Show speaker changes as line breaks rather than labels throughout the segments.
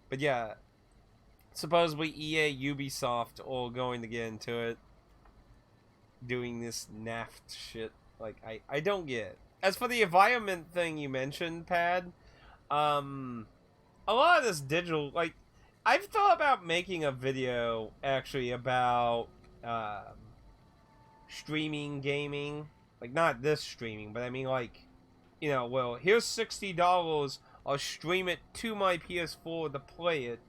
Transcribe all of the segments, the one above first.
But yeah, supposedly EA, Ubisoft all going to get into it, doing this NAFT shit. Like, I don't get it. As for the environment thing you mentioned, Pad, um, a lot of this digital, like, I've thought about making a video actually about streaming gaming. Like, not this streaming, but I mean, like, you know, well, here's $60. I'll stream it to my PS4 to play it,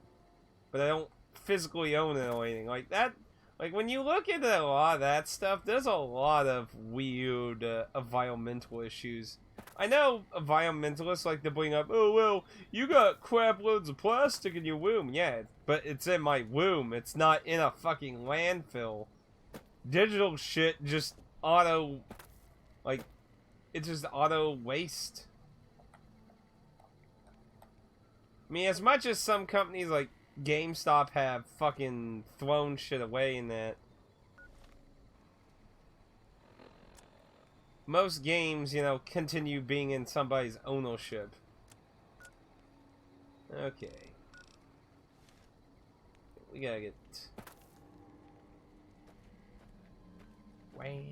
but I don't physically own it or anything. Like, that, like, when you look into a lot of that stuff, there's a lot of weird environmental issues. I know environmentalists like to bring up, oh, well, you got crap loads of plastic in your womb. Yeah, but it's in my womb. It's not in a fucking landfill. Digital shit just auto, like, it's just auto waste. I mean, as much as some companies like GameStop have fucking thrown shit away in that, most games, you know, continue being in somebody's ownership. Okay. We gotta get... Wham.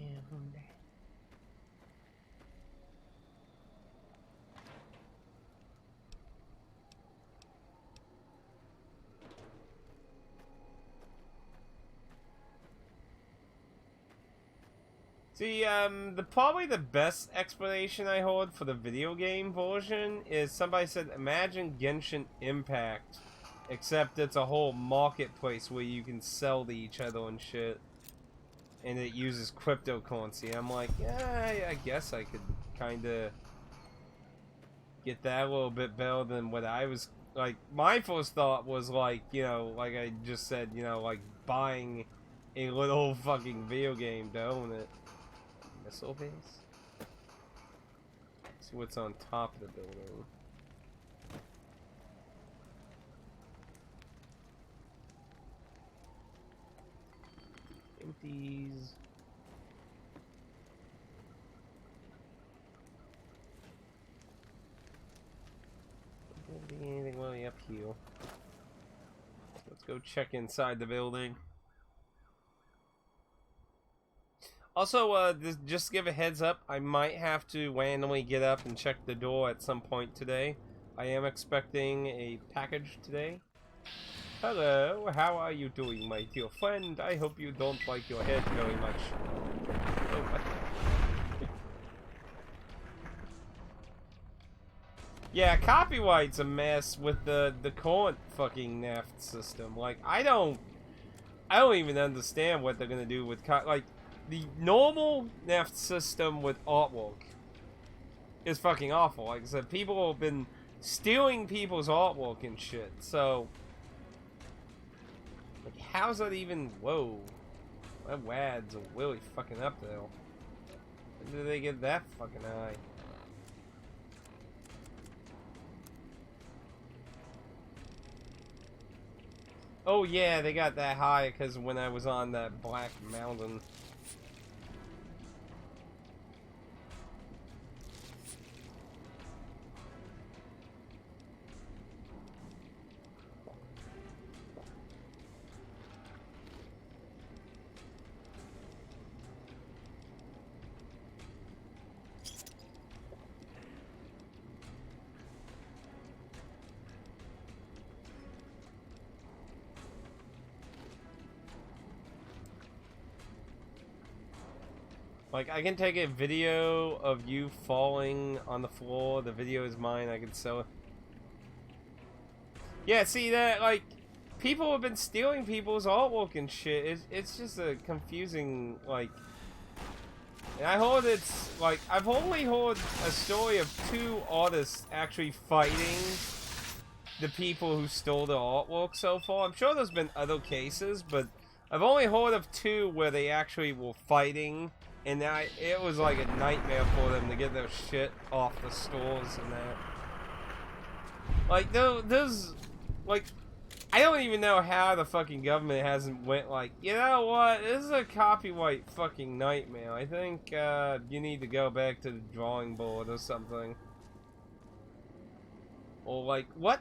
See, probably the best explanation I heard for the video game version is somebody said, imagine Genshin Impact, except it's a whole marketplace where you can sell to each other and shit, and it uses cryptocurrency. I'm like, yeah, I guess I could kind of get that a little bit better than what I was, like, my first thought was like, you know, like I just said, you know, like buying a little fucking video game to own it. Missile base? See what's on top of the building. Empties. Don't be anything really up here. Let's go check inside the building. Also, just give a heads up, I might have to randomly get up and check the door at some point today. I am expecting a package today. Hello, how are you doing, my dear friend? I hope you don't like your head very much. Oh, what? Yeah, copyright's a mess with the current fucking NAFT system. Like, I don't even understand what they're gonna do with like, the normal NAFT system with artwork is fucking awful. Like I said, people have been stealing people's artwork and shit. So, like, how's that even? Whoa, my wads are really fucking up there. When did they get that fucking high? Oh yeah, they got that high because when I was on that black mountain. Like, I can take a video of you falling on the floor. The video is mine. I can sell it. Yeah, see that, like, people have been stealing people's artwork and shit. It's just a confusing, like... And I heard it's, like, I've only heard a story of 2 artists actually fighting the people who stole the artwork so far. I'm sure there's been other cases, but I've only heard of 2 where they actually were fighting. And it was like a nightmare for them to get their shit off the stores and that. Like, there's, like, I don't even know how the fucking government hasn't went like, you know what, this is a copyright fucking nightmare. I think, you need to go back to the drawing board or something. Or like, what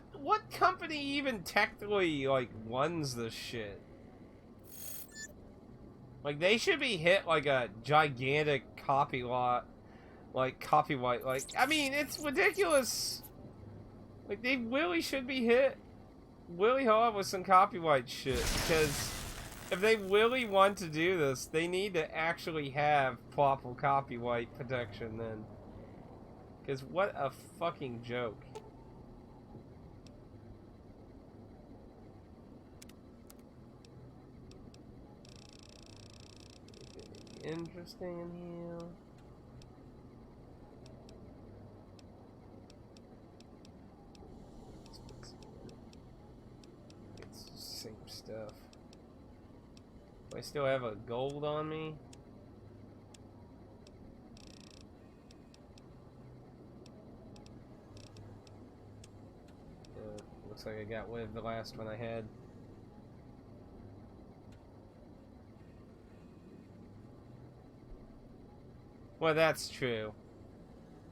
company even technically like runs this shit? Like, they should be hit like a gigantic copyright. Like, I mean, it's ridiculous. Like, they really should be hit really hard with some copyright shit, because if they really want to do this, they need to actually have proper copyright protection then. Because what a fucking joke. Interesting in here. It's the same stuff. Do I still have a gold on me? Looks like I got rid of the last one I had. Well, that's true.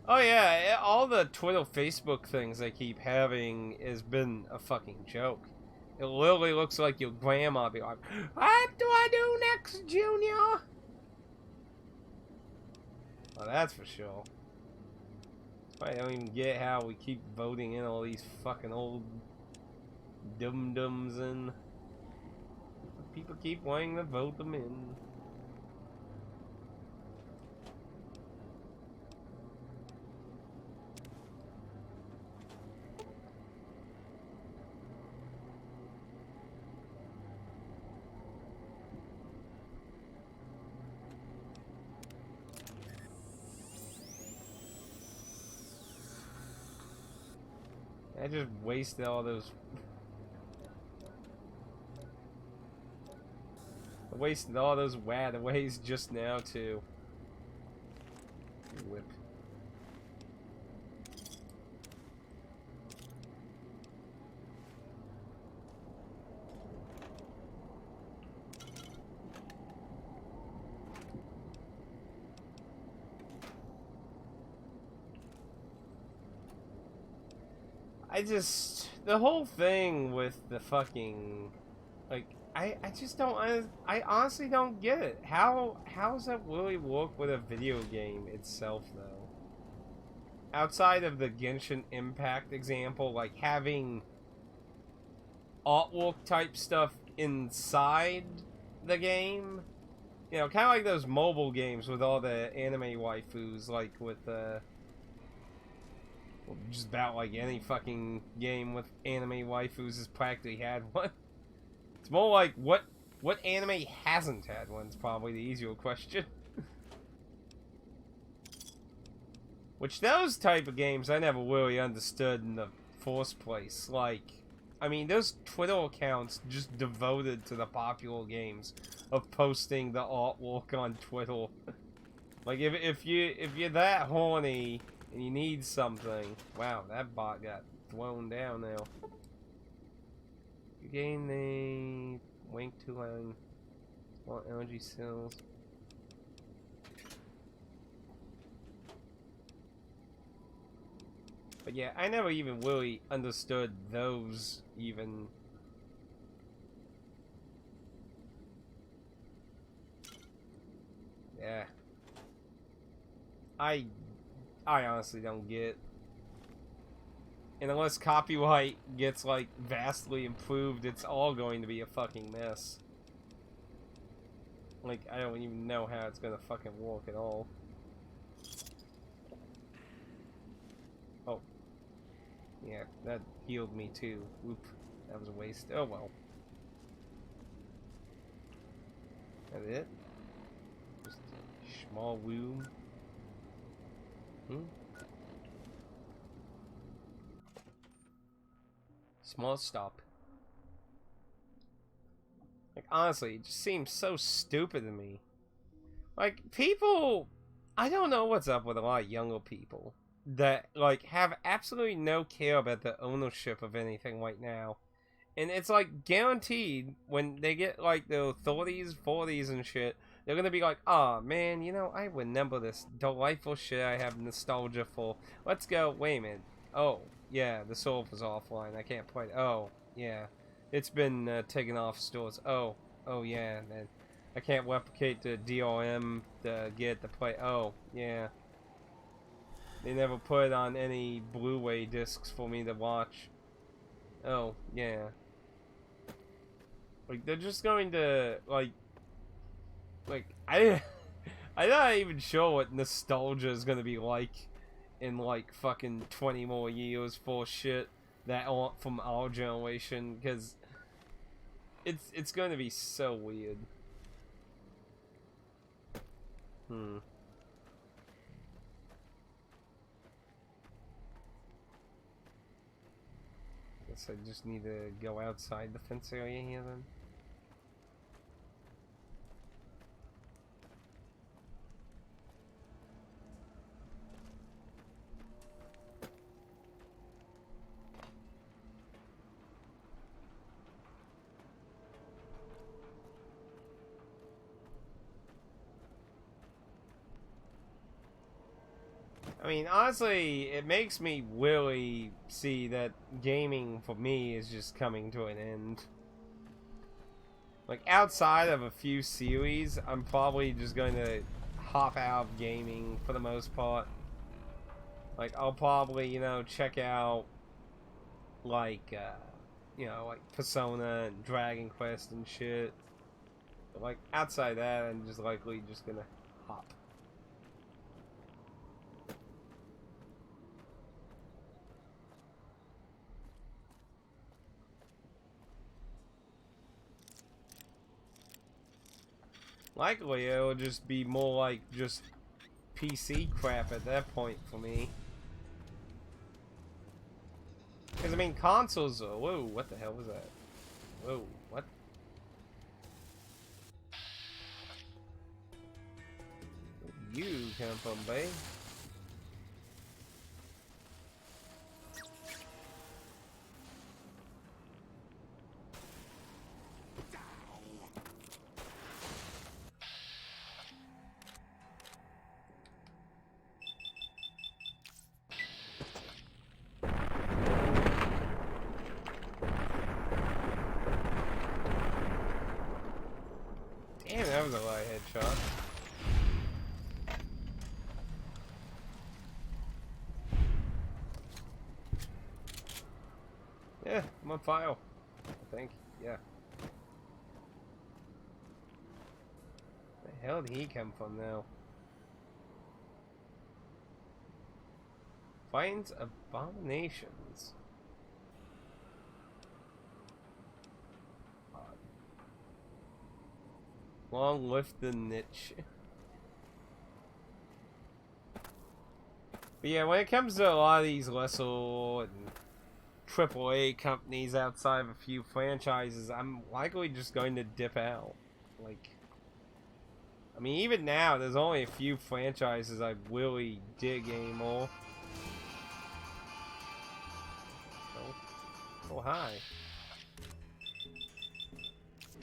Oh yeah, all the Twitter, Facebook things I keep having has been a fucking joke. It literally looks like your grandma be like, "What do I do next, Junior?" Well, that's for sure. I don't even get how we keep voting in all these fucking old dum-dums in. People keep wanting to vote them in. I just wasted all those. I wasted all those wadaways just now too. Whip. The whole thing with the fucking, like, I just don't, I honestly don't get it. How does that really work with a video game itself, though? Outside of the Genshin Impact example, like, having artwork type stuff inside the game, you know, kind of like those mobile games with all the anime waifus, like with, just about like any fucking game with anime waifus has practically had one. It's more like what anime hasn't had one is probably the easier question. Which those type of games I never really understood in the first place. Like, I mean, those Twitter accounts just devoted to the popular games of posting the artwork on Twitter. Like, if you're that horny and you need something. Wow, that bot got thrown down now. You gain the wink to line. Small energy cells. But yeah, I never even really understood those even. Yeah. I honestly don't get. And unless copyright gets, like, vastly improved, it's all going to be a fucking mess. Like, I don't even know how it's gonna fucking work at all. Oh. Yeah, that healed me too. Oop. That was a waste. Oh well. That it? Just a small wound. Small stop. Like, honestly, it just seems so stupid to me. Like, people, I don't know what's up with a lot of younger people that, like, have absolutely no care about the ownership of anything right now. And it's, like, guaranteed when they get, like, the 30s, 40s and shit, they're gonna be like, "Aw, oh, man, you know, I remember this delightful shit I have nostalgia for. Let's go, wait a minute. Oh, yeah, the server's offline. I can't play. Oh, yeah. It's been taken off stores. Oh, yeah, man. I can't replicate the DRM to get to play. Oh, yeah. They never put on any Blu-ray discs for me to watch. Oh, yeah. Like, they're just going to, like, I'm not even sure what nostalgia is gonna be like in, like, fucking 20 more years for shit that aren't from our generation, because it's gonna be so weird. Guess I just need to go outside the fence area here then. I mean, honestly, it makes me really see that gaming for me is just coming to an end. Like, outside of a few series, I'm probably just going to hop out of gaming for the most part. Like, I'll probably, you know, check out, like, you know, like Persona and Dragon Quest and shit. But, like, outside that, I'm just likely just gonna hop. Likely, it'll just be more like just PC crap at that point for me. Because, I mean, consoles are... Whoa, what the hell was that? Whoa, what? Where'd you come from, babe? Damn, that was a lot of headshots. Yeah, I'm on file. I think. Yeah. Where the hell did he come from now? Finds abominations. Long live the niche. But yeah, when it comes to a lot of these lesser and AAA companies outside of a few franchises, I'm likely just going to dip out. Like, I mean, even now, there's only a few franchises I really dig anymore. Oh, hi.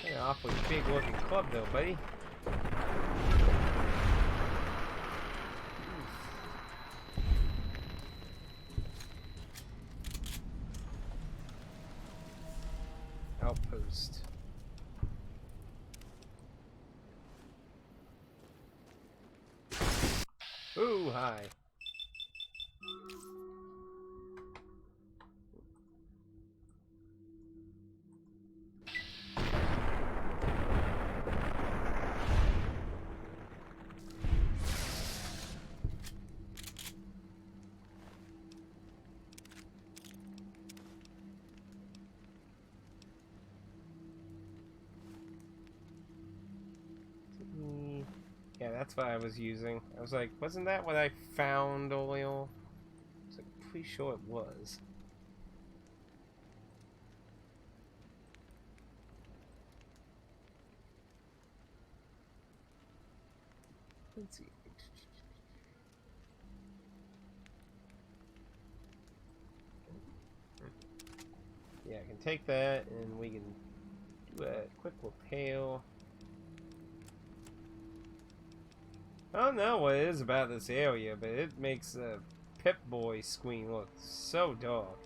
Hey, an awfully big looking club though, buddy. Outpost. Ooh, hi. Yeah, that's what I was using. I was like, wasn't that what I found oil? I was like, pretty sure it was. Let's see. Yeah, I can take that and we can do a quick repair. I don't know what it is about this area, but it makes Pip-Boy screen looks so dark.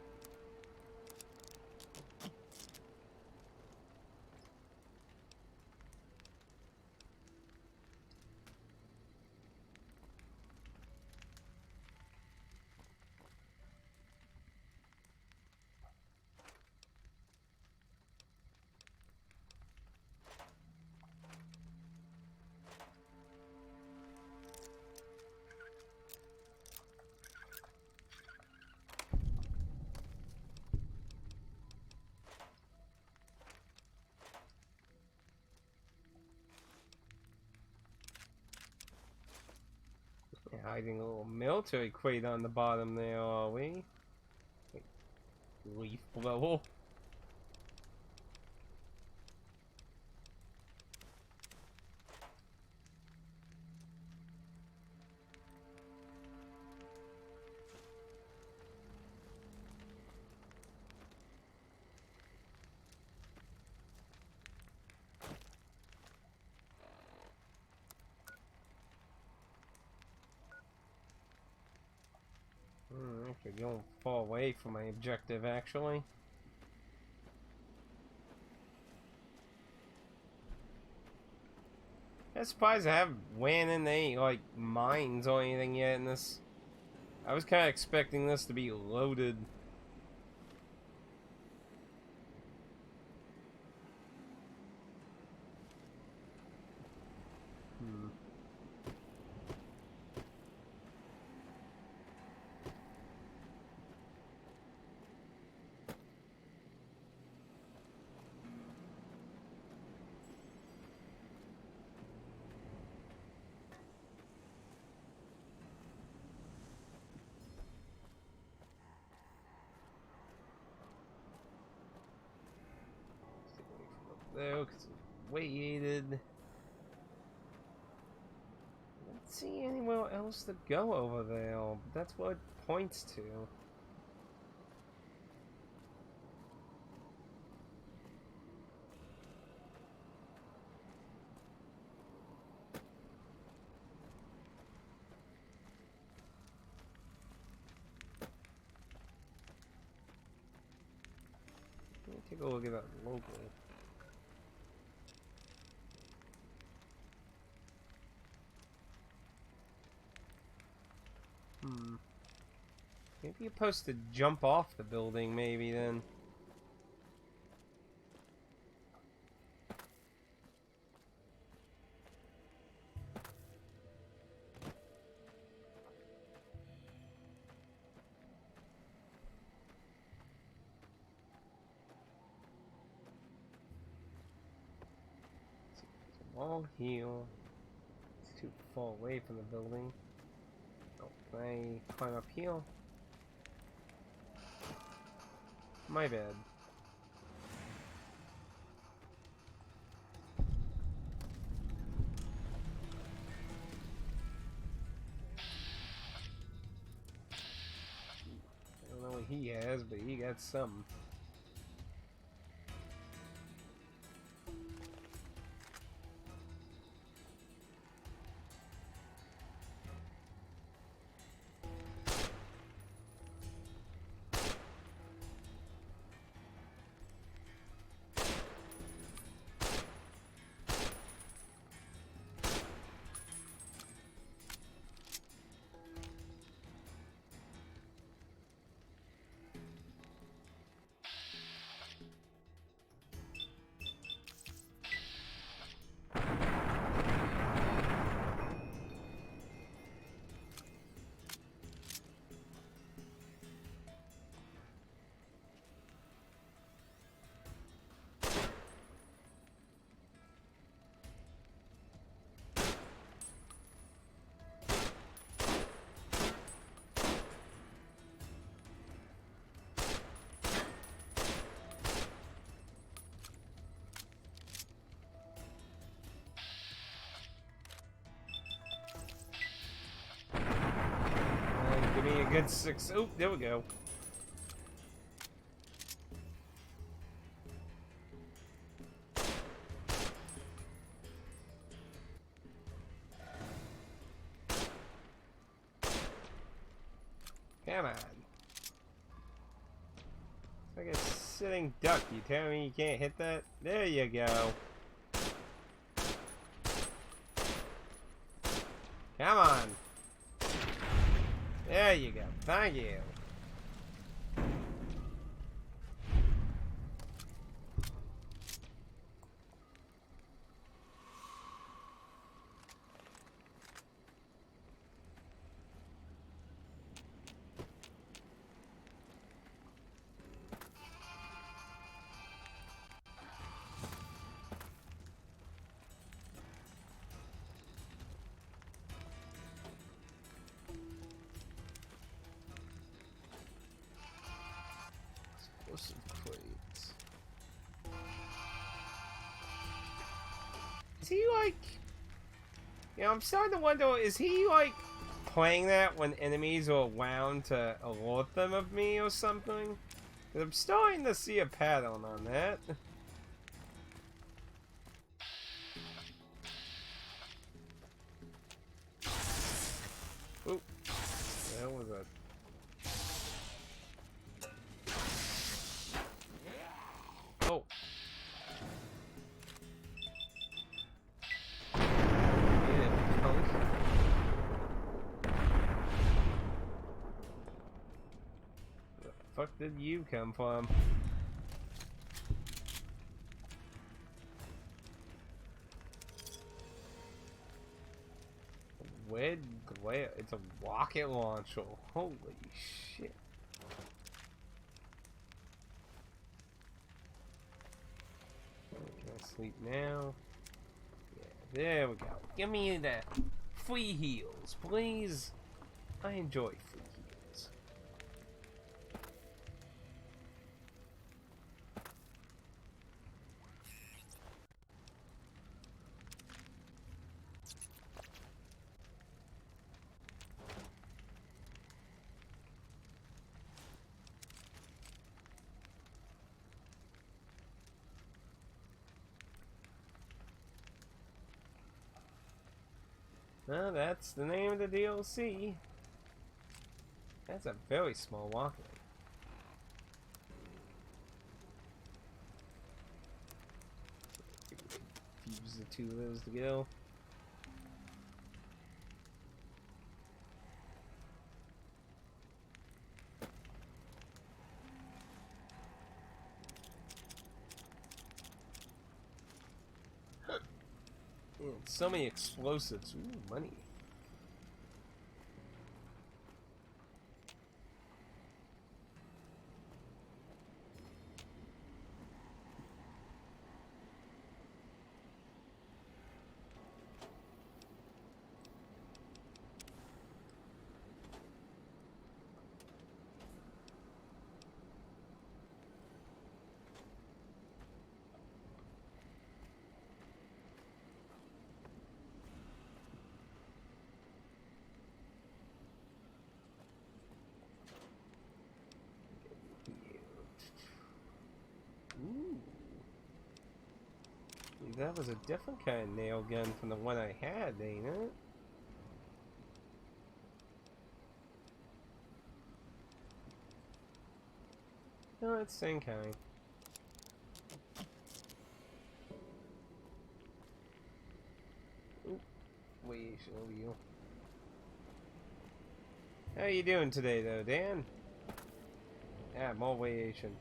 Hiding a little military crate on the bottom there, are we? Wait, leaf blower. Okay, going far away from my objective, actually. I'm surprised I haven't went in any, like, mines or anything yet in this. I was kind of expecting this to be loaded. There, because it's weighted. Don't see anywhere else to go over there, but that's what it points to. Let me take a look at that logo. Maybe you're supposed to jump off the building, maybe, then. Wall here. It's too far away from the building. Oh, can I climb up here? My bad. I don't know what he has, but he got something. Give me a good 6. Oh, there we go. Come on. It's like a sitting duck. You tell me you can't hit that? There you go. Come on. There you go. Thank you. Explosive crates. Is he like... You know, I'm starting to wonder, is he like playing that when enemies are around to alert them of me or something? 'Cause I'm starting to see a pattern on that. Oop. That was a... Oh. Yeah, punk. Where the fuck did you come from? Red glare. It's a rocket launcher. Holy shit. Can I sleep now? Yeah, there we go. Give me that free heals, please. I enjoy free heals. Well, that's the name of the DLC. That's a very small walkway. Fuse the two of those to go. So many explosives. Ooh, money. Ooh. That was a different kind of nail gun from the one I had, ain't it? No, it's the same kind. Ooh. Wait, show you. How you doing today, though, Dan? Yeah, more variation.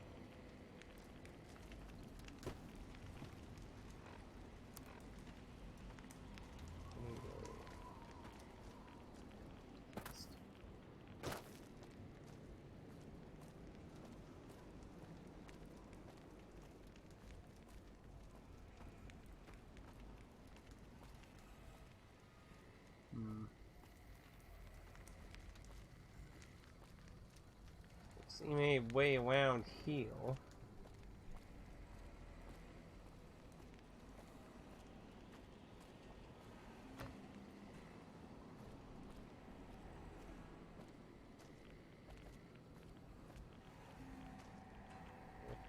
See me way around here.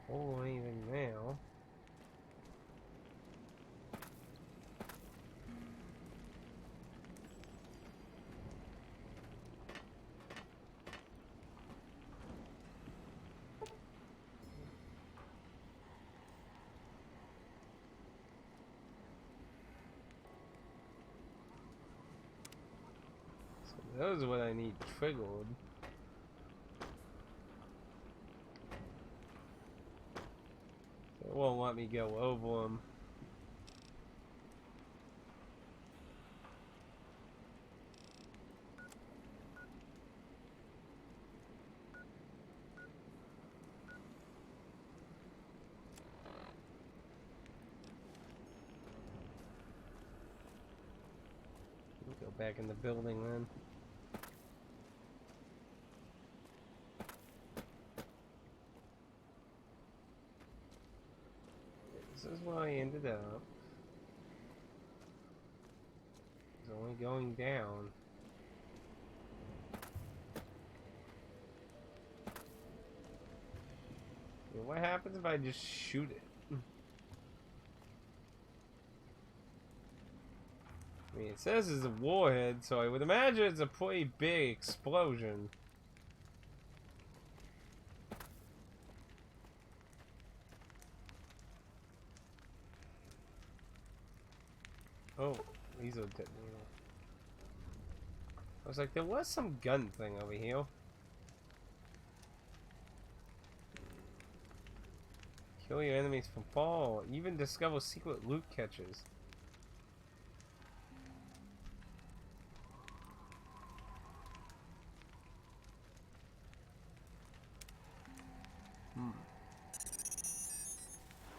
Oh, anything now. Those are what I need triggered. It won't let me go over them. Go back in the building then. This is where I ended up. It's only going down. Yeah, what happens if I just shoot it? I mean, it says it's a warhead, so I would imagine it's a pretty big explosion. Oh, these are dead. I was like, there was some gun thing over here. Kill your enemies from fall. Even discover secret loot catches.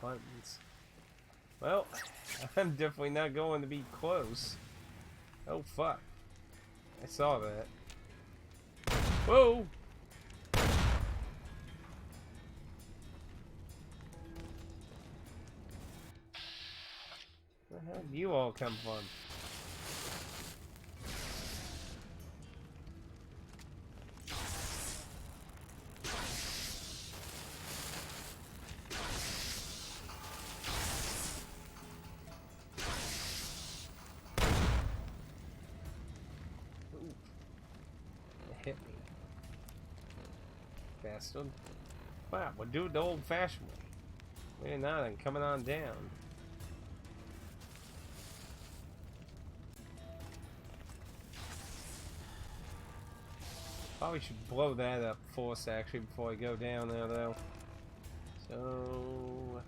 Buttons. Well, I'm definitely not going to be close. Oh fuck. I saw that. Whoa! Where the hell did you all come from? Hit me. Bastard. Wow, we'll do it the old fashioned way. We're not and coming on down. Probably should blow that up first actually before I go down there though. So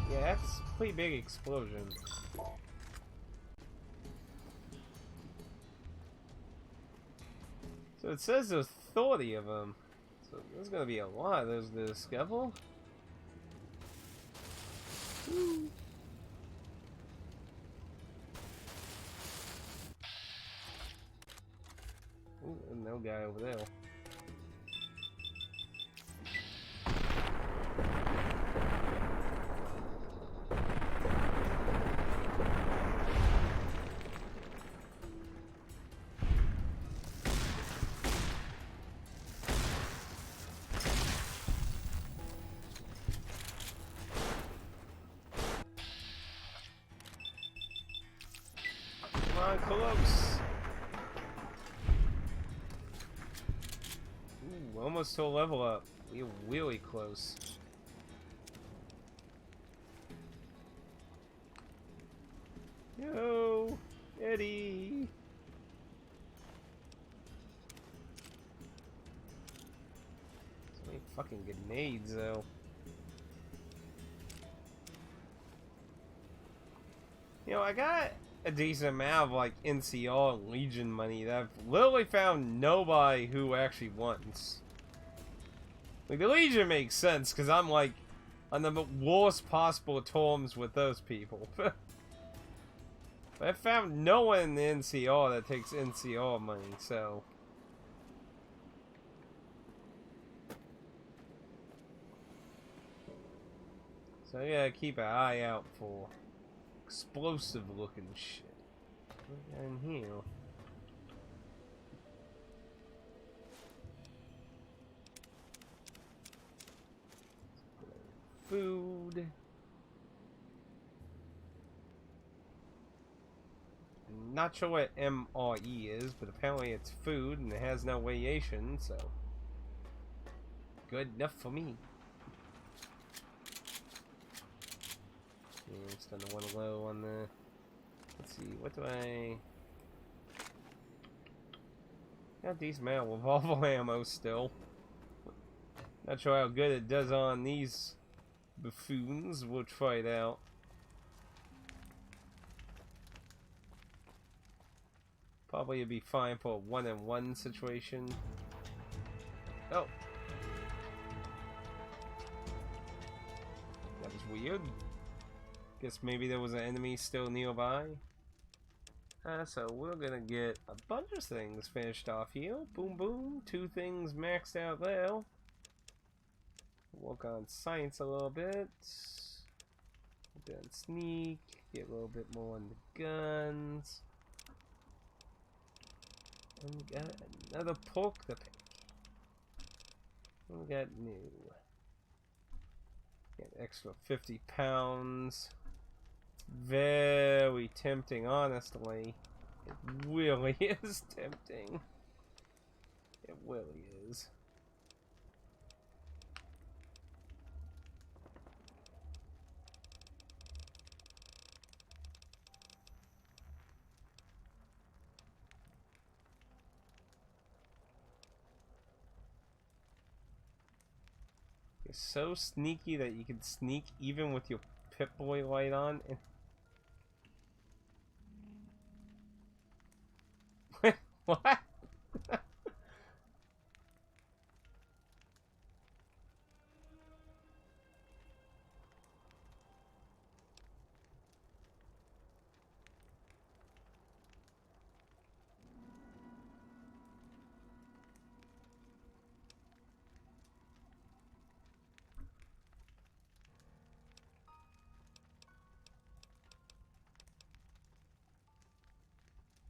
that's a pretty big explosion. So it says there's 30 of them. So there's gonna be a lot of those to discover. Woo. Ooh, there's no guy over there. Close. Ooh, almost to a level up. We're really close. Yo, Eddie. So many fucking grenades, though. You know, I got a decent amount of like NCR and Legion money that I've literally found nobody who actually wants. Like the Legion makes sense because I'm like on the worst possible terms with those people. But I found no one in the NCR that takes NCR money, so I gotta keep an eye out for explosive looking shit. What's in here? Food. not sure what MRE is, but apparently it's food and it has no variation, so good enough for me. Yeah, it's done one low on the. Let's see, what do I? Got decent amount of revolver ammo still. Not sure how good it does on these buffoons. We'll try it out. Probably it'd be fine for a one-on-one situation. Oh. That was weird. Guess maybe there was an enemy still nearby. So we're gonna get a bunch of things finished off here. Boom boom. 2 things maxed out there. Work on science a little bit. Then sneak. Get a little bit more on the guns. And we got another pork to pick. We got new. Get extra 50 pounds. Very tempting, honestly. It really is tempting. It really is. It's so sneaky that you can sneak even with your Pip-Boy light on. And what?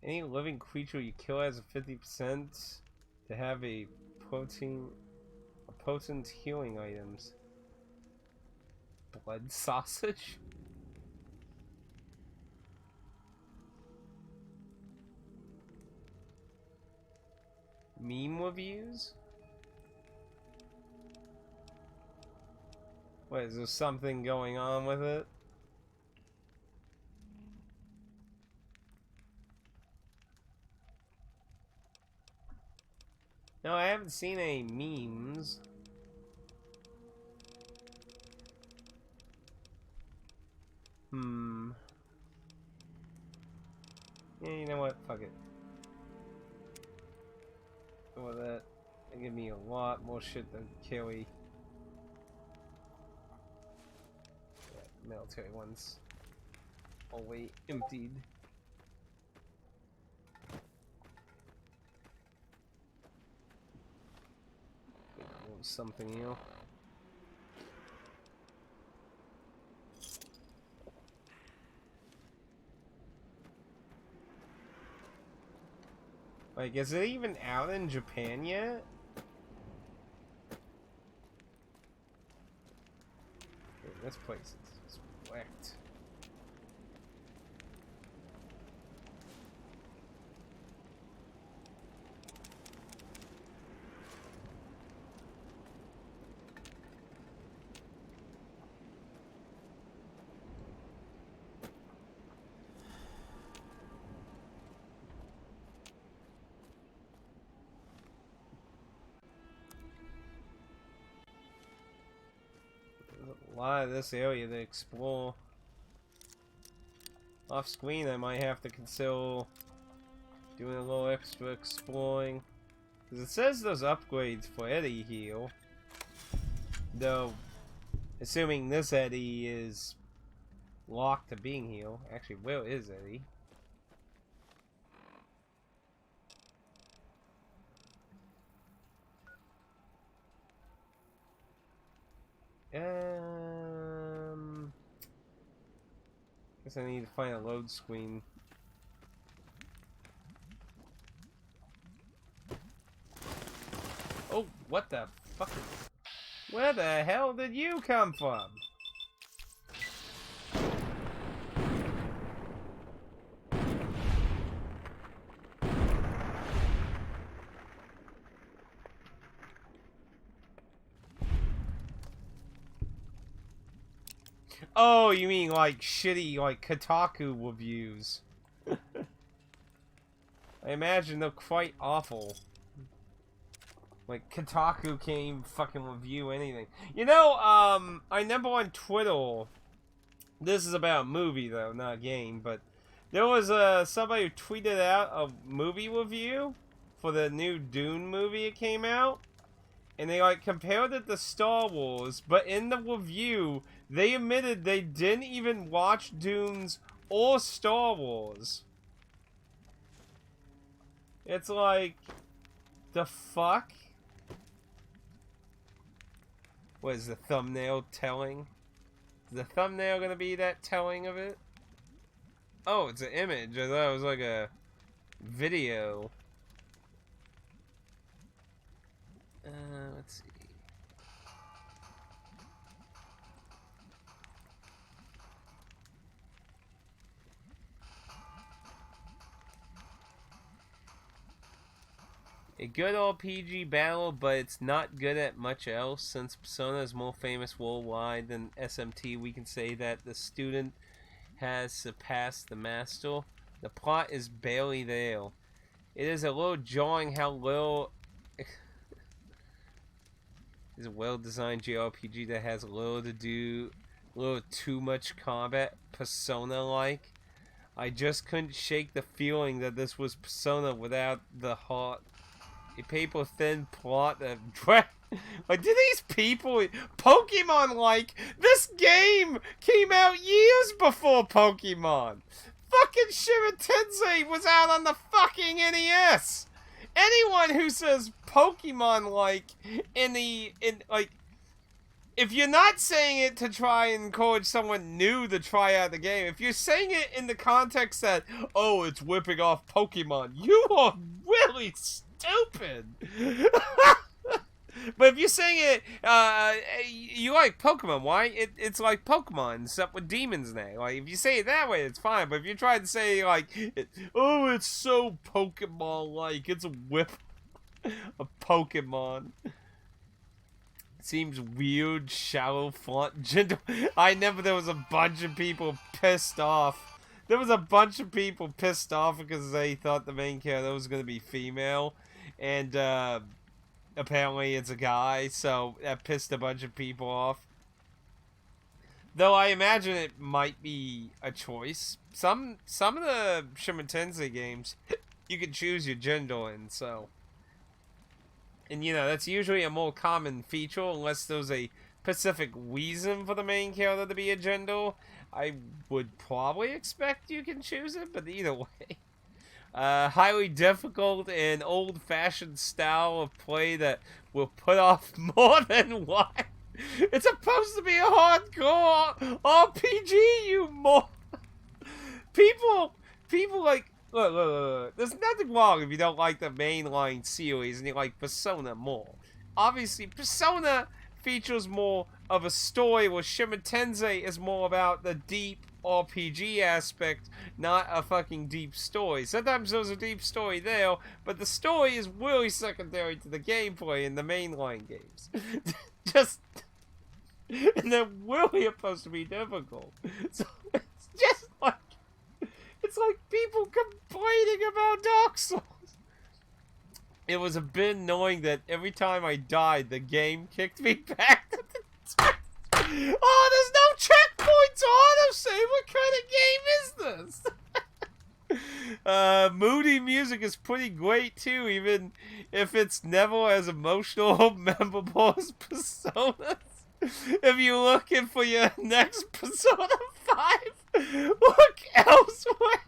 Any living creature you kill has a 50% to have a potent healing items. Blood sausage? Meme reviews? What, is there something going on with it? No, I haven't seen any memes. Yeah, you know what? Fuck it. Go with that. They give me a lot more shit than Kelly. Yeah, military ones. Always emptied. Something new. Like, is it even out in Japan yet? Okay, this place is wrecked. A lot of this area to explore. Off screen, I might have to consider doing a little extra exploring. Because it says there's upgrades for Eddie here. Though, assuming this Eddie is locked to being here. Actually, where is Eddie? Guess I need to find a load screen. Oh, what the fuck? Where the hell did you come from? Oh, you mean like shitty, like Kotaku reviews? I imagine they're quite awful. Like, Kotaku can't even fucking review anything. You know, I remember on Twitter, this is about a movie though, not a game, but there was somebody who tweeted out a movie review for the new Dune movie that came out, and they like compared it to Star Wars, but in the review, they admitted they didn't even watch Dunes or Star Wars. It's like, the fuck? What is the thumbnail telling? Is the thumbnail gonna be that telling of it? Oh, it's an image. I thought it was like a video. Let's see. A good RPG battle, but it's not good at much else. Since Persona is more famous worldwide than SMT, we can say that the student has surpassed the master. The plot is barely there. It is a little jarring how little is a well-designed JRPG that has little to do, little too much combat, Persona-like. I just couldn't shake the feeling that this was Persona without the heart. A paper-thin plot that like, do these people Pokemon like this game came out years before Pokemon. Fucking Shira Tensei was out on the fucking NES. Anyone who says Pokemon like like, if you're not saying it to try and encourage someone new to try out the game, if you're saying it in the context that, oh, it's whipping off Pokemon, you are really stupid. But if you're saying it, you like Pokemon, why? It's like Pokemon, except with demons now. Like, if you say it that way, it's fine. But if you're trying to say, like, oh, it's so Pokemon-like, it's a whip of Pokemon. Seems weird, shallow font, gentle. There was a bunch of people pissed off. There was a bunch of people pissed off because they thought the main character was going to be female. And, apparently it's a guy, so that pissed a bunch of people off. Though I imagine it might be a choice. Some of the Shima Tensei games, you can choose your gender in, so... And, you know, that's usually a more common feature, unless there's a specific reason for the main character to be a gender. I would probably expect you can choose it, but either way. Highly difficult and old-fashioned style of play that will put off more than one. It's supposed to be a hardcore RPG, you more. People like, look. There's nothing wrong if you don't like the mainline series and you like Persona more. Obviously, Persona features more of a story, where Shima Tensei is more about the deep RPG aspect, not a fucking deep story. Sometimes there's a deep story there, but the story is really secondary to the gameplay in the mainline games. And they're really supposed to be difficult. So it's just like, it's like people complaining about Dark Souls. It was a bit annoying that every time I died, the game kicked me back to the top. Oh, there's no checkpoints on autosave. What kind of game is this? Moody music is pretty great too, even if it's never as emotional or memorable as Persona. If you're looking for your next Persona 5, look elsewhere.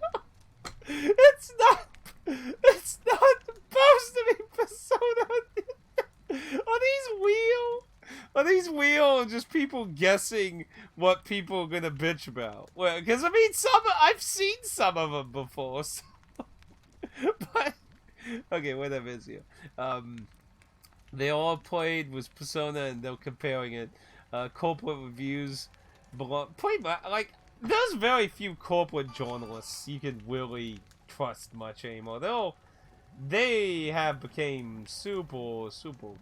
It's not supposed to be Persona. Are these real or just people guessing what people are gonna bitch about? Well, because I mean, I've seen some of them before. So. But okay, whatever it is here. They all played was Persona, and they're comparing it. Corporate reviews, like, there's very few corporate journalists you can really trust much anymore. They have become super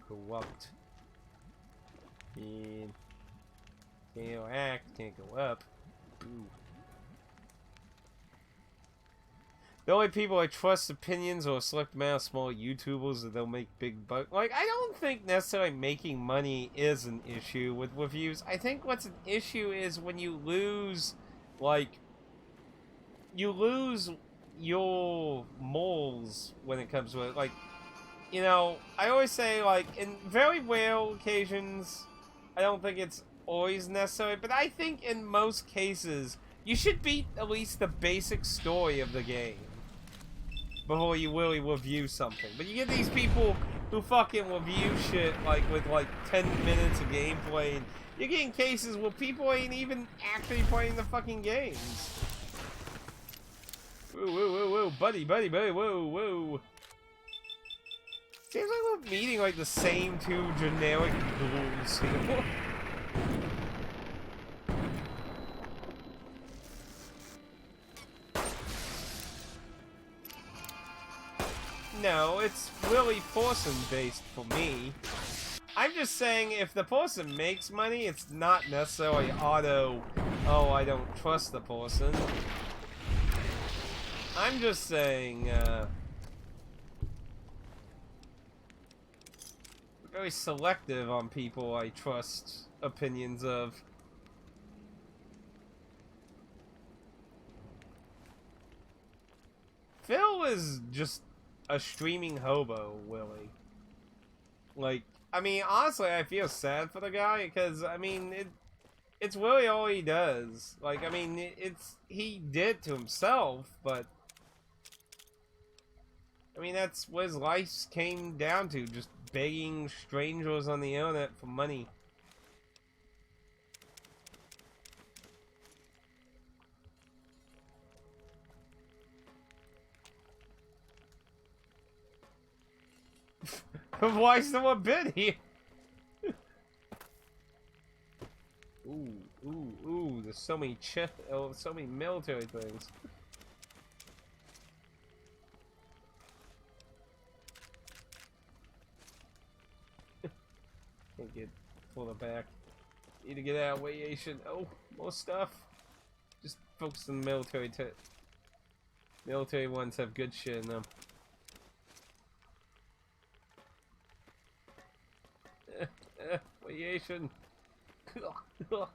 corrupt. And Can't interact, can't go up. Ooh. The only people I trust opinions or a select amount of small YouTubers that they'll make big bucks. Like, I don't think necessarily making money is an issue with reviews. I think what's an issue is when you lose, like, you lose your morals when it comes to it. Like, you know, I always say, like, in very rare occasions, I don't think it's always necessary, but I think in most cases, you should beat at least the basic story of the game before you really review something. But you get these people who fucking review shit, like, with, like, 10 minutes of gameplay, and you're getting cases where people ain't even actually playing the fucking games. Whoa, whoa, whoa, whoa, buddy, buddy, buddy, whoa, whoa. Seems like we're meeting, like, the same two generic ghouls here. No, it's really person based for me. I'm just saying if the person makes money, it's not necessarily auto, oh, I don't trust the person. I'm just saying, very selective on people I trust opinions of. Phil is just a streaming hobo, Willie. Like, I mean, honestly, I feel sad for the guy, because, I mean, it's really all he does. Like, I mean, he did it to himself, but, I mean, that's what his life came down to, just begging strangers on the internet for money. Why someone been here? Ooh, ooh, ooh, there's so many so many military things. Can't get pull it back. Need to get out of Affiliation. Oh, more stuff. Just focus on the military. Military ones have good shit in them. Affiliation. Oh,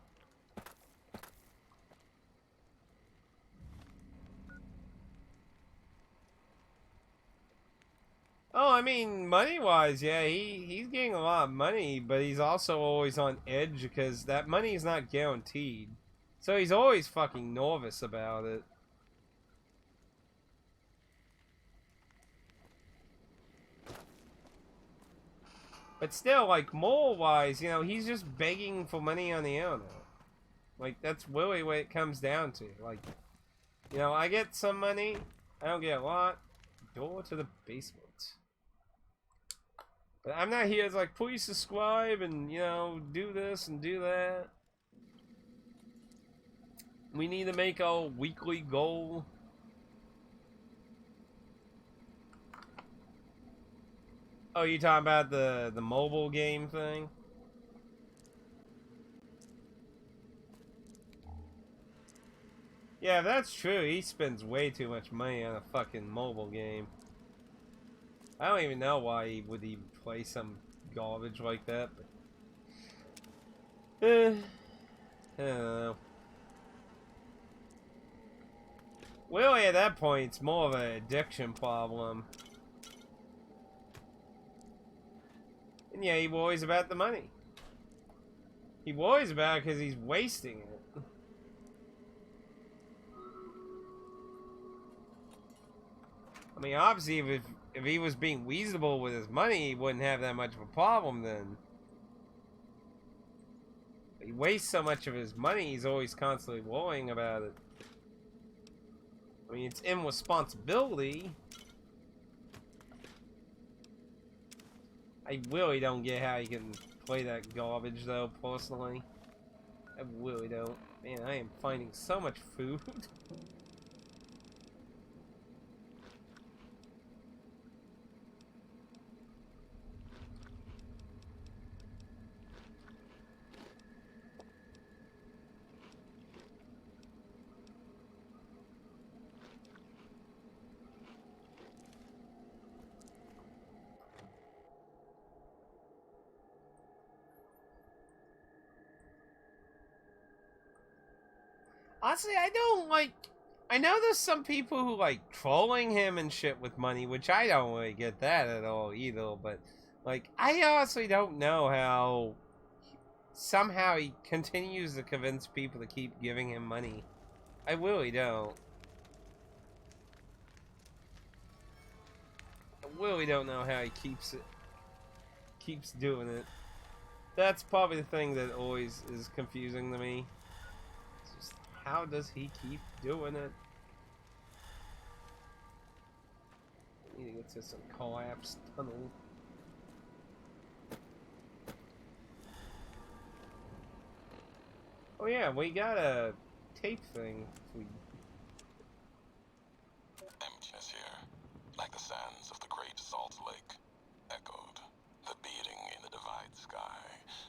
I mean, money-wise, yeah, he's getting a lot of money, but he's also always on edge because that money is not guaranteed. So he's always fucking nervous about it. But still, like, moral-wise, you know, he's just begging for money on the internet. Like, that's really what it comes down to. Like, you know, I get some money, I don't get a lot. Door to the basement. But I'm not here as like, please subscribe and, you know, do this and do that. We need to make our weekly goal. Oh, you talking about the mobile game thing? Yeah, if that's true. He spends way too much money on a fucking mobile game. I don't even know why he would even play some garbage like that. But, I don't know. Really, at that point, it's more of an addiction problem. And yeah, he worries about the money. He worries about it because he's wasting it. I mean, obviously, if he was being reasonable with his money, he wouldn't have that much of a problem then. He wastes so much of his money, he's always constantly worrying about it. I mean, it's irresponsibility. I really don't get how you can play that garbage, though, personally. I really don't. Man, I am finding so much food. Honestly, I don't like. I know there's some people who like trolling him and shit with money, which I don't really get that at all either. But like, I honestly don't know how somehow he continues to convince people to keep giving him money. I really don't. I really don't know how he keeps doing it. That's probably the thing that always is confusing to me. It's just, how does he keep doing it? I need to get to some collapsed tunnel. Oh yeah, we got a tape thing.
Emptiness here, like the sands of the great salt lake, echoed, the beating in the divide sky,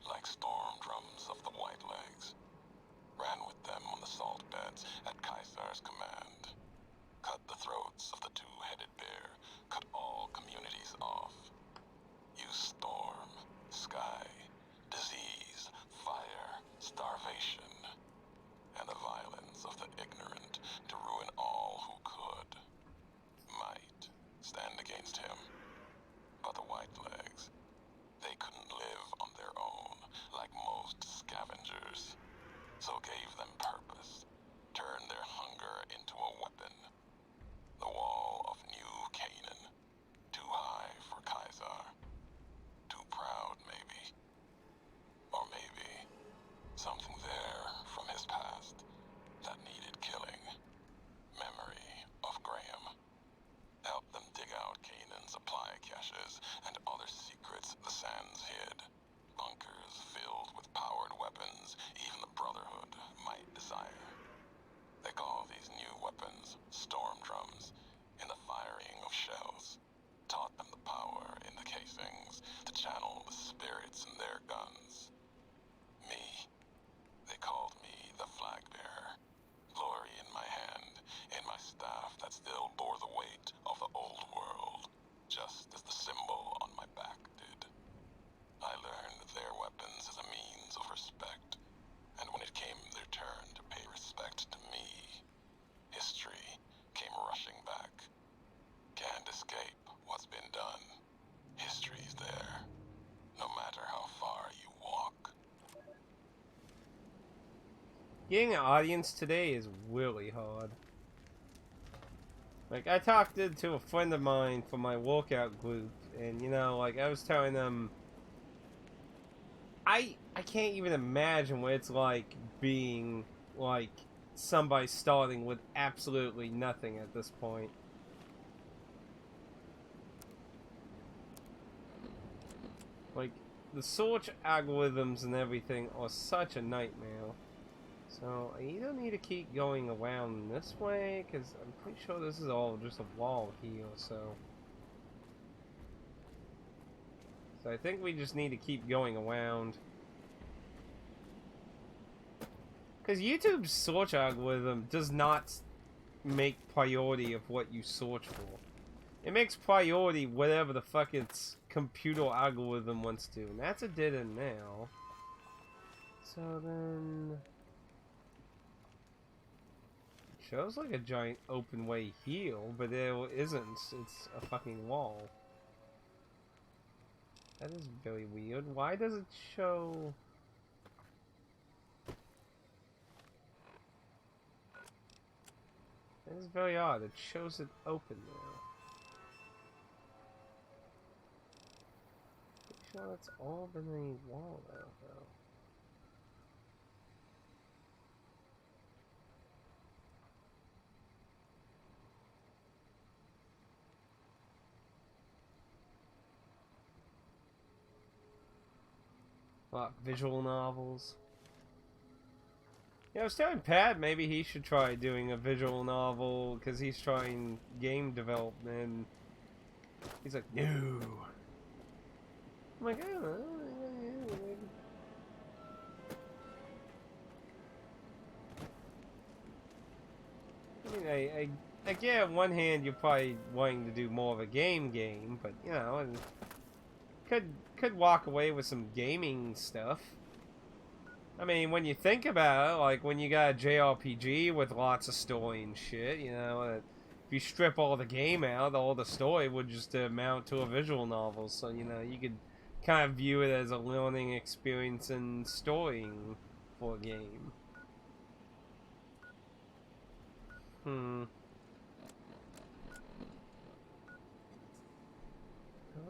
like storm drums of the white legs. Ran with them on the salt beds at Caesar's command. Cut the throats of the two-headed bear, cut all communities off. Use storm, sky, disease, fire, starvation, and the violence of the ignorant to ruin all who could. Might stand against him, but the white legs, they couldn't live on their own like most scavengers, so gave them purpose, turned their hunger into a weapon. The wall of New Canaan, too high for Caesar, too proud maybe, or maybe something there from his past that needed killing. Memory of Graham. Help them dig out Canaan's supply caches and other secrets the sands hid. Bunkers filled with powered weapons even the Brotherhood might desire. They call these new weapons storm drums in the firing of shells. Taught them the power in the casings to channel the spirits in their guns. Me, they called me the flag bearer. Glory in my hand, in my staff that still bore the weight of the old world, just as the symbol on my back did. I learned their weapons as a means of respect, and when it came their turn to pay respect to me, history came rushing back. Can't escape what's been done. History's there, no matter how far you walk.
Getting an audience today is really hard. Like, I talked to a friend of mine from my workout group, and you know, like, I was telling them, I can't even imagine what it's like being, like, somebody starting with absolutely nothing at this point. Like, the search algorithms and everything are such a nightmare. So, I either need to keep going around this way, because I'm pretty sure this is all just a wall here, so... So I think we just need to keep going around. Because YouTube's search algorithm does not make priority of what you search for. It makes priority whatever the fuck its computer algorithm wants to. And that's a dead end now. So then... It shows like a giant open way here, but there isn't. It's a fucking wall. That is very weird. Why does it show... That is very odd. It shows it open now. Pretty sure that's all been a wall now, though. What, visual novels? Yeah, I was telling Pat maybe he should try doing a visual novel because he's trying game development. He's like, no. I'm like, I don't know. I mean, I get on one hand you're probably wanting to do more of a game, but you know, could walk away with some gaming stuff. I mean, when you think about it, like when you got a JRPG with lots of story and shit, you know, if you strip all the game out, all the story would just amount to a visual novel. So, you know, you could kind of view it as a learning experience and storying for a game. How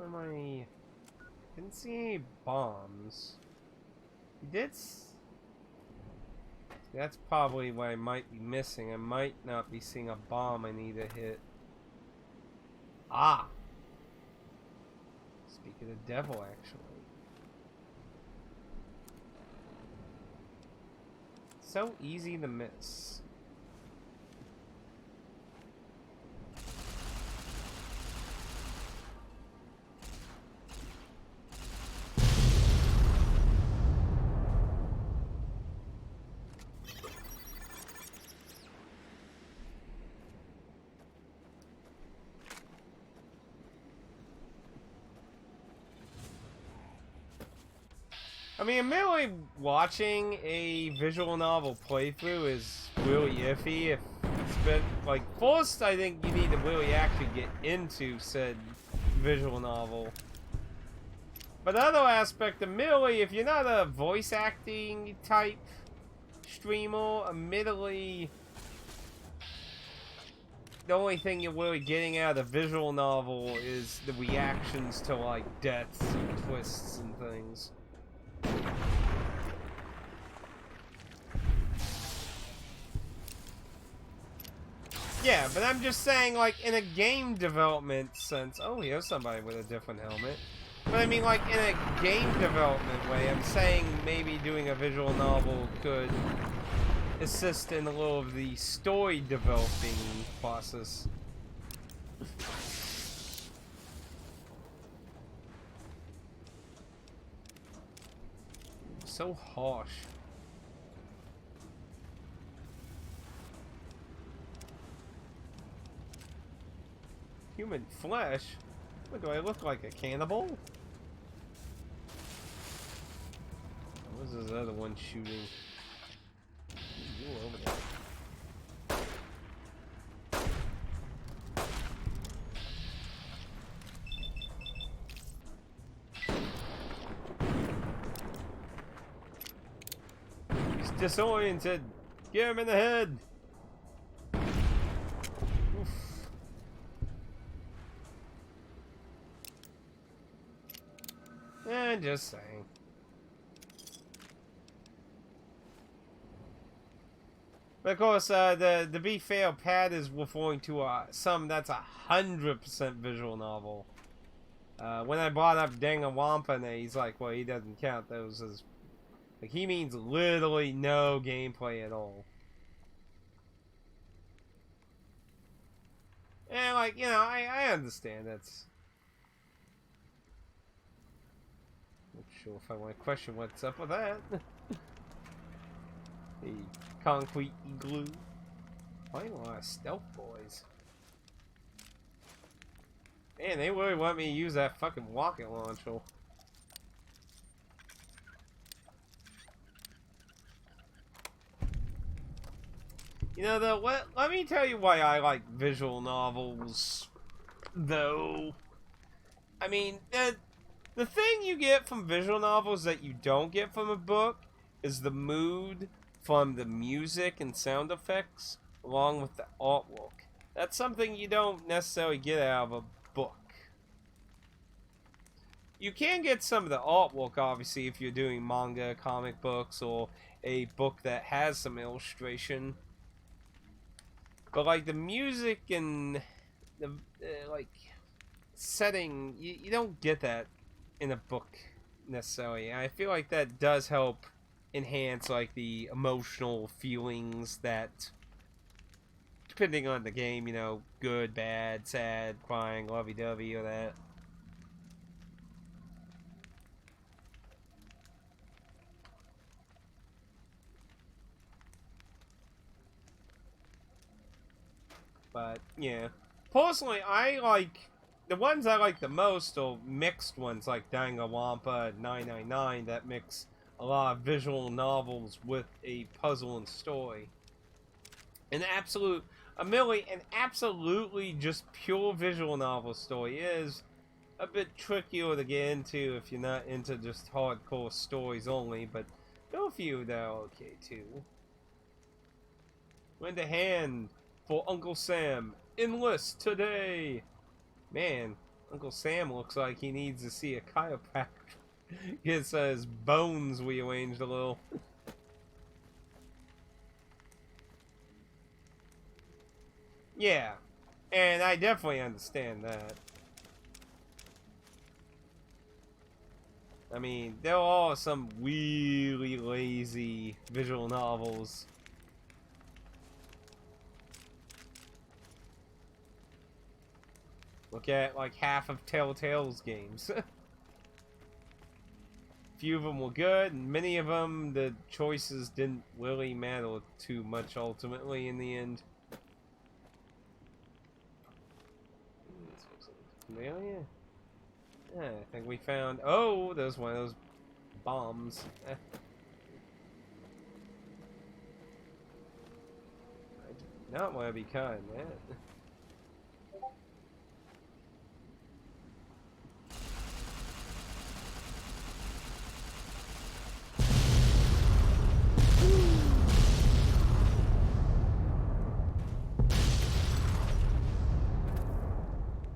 am I... Didn't see any bombs. You did... That's probably what I might be missing. I might not be seeing a bomb I need to hit. Ah! Speak of the devil, actually. So easy to miss. I mean, admittedly, watching a visual novel playthrough is really iffy. If it's been, like, first, I think you need to really actually get into said visual novel. But the other aspect, admittedly, if you're not a voice acting type streamer, admittedly, the only thing you're really getting out of the visual novel is the reactions to, like, deaths and twists and things. Yeah, but I'm just saying, like, in a game development sense... Oh, here's somebody with a different helmet. But I mean, like, in a game development way, I'm saying maybe doing a visual novel could assist in a little of the story developing process. So harsh. Human flesh? What, do I look like a cannibal? What's this other one shooting? You over there. He's disoriented. Get him in the head. Oof. Just saying. But of course, to be fair, Pat is referring to some that's 100% visual novel. When I brought up Danganronpa, he's like, well, he doesn't count those as... Like, he means literally no gameplay at all. And, like, you know, I understand that's... Not sure if I want to question what's up with that. The concrete igloo. Playing a lot of stealth boys. Man, they really want me to use that fucking rocket launcher. You know, though, let me tell you why I like visual novels, though. I mean, the thing you get from visual novels that you don't get from a book is the mood from the music and sound effects, along with the artwork. That's something you don't necessarily get out of a book. You can get some of the artwork, obviously, if you're doing manga, comic books, or a book that has some illustration. But, like, the music and the, like, setting, you don't get that in a book, necessarily. I feel like that does help enhance, like, the emotional feelings that, depending on the game, you know, good, bad, sad, crying, lovey-dovey, or that. But, yeah. Personally, I like... The ones I like the most are mixed ones, like Danganronpa and 999, that mix a lot of visual novels with a puzzle and story. An absolutely just pure visual novel story is a bit trickier to get into if you're not into just hardcore stories only, but there are a few that are okay too. Lend a hand for Uncle Sam. Enlist today! Man, Uncle Sam looks like he needs to see a chiropractor. Gets his bones rearranged a little. Yeah, and I definitely understand that. I mean, there are some really lazy visual novels. Look at like half of Telltale's games. Few of them were good, and many of them, the choices didn't really matter too much ultimately in the end. Familiar? Yeah, I think we found... Oh, there's one of those bombs. I do not want to be caught in that.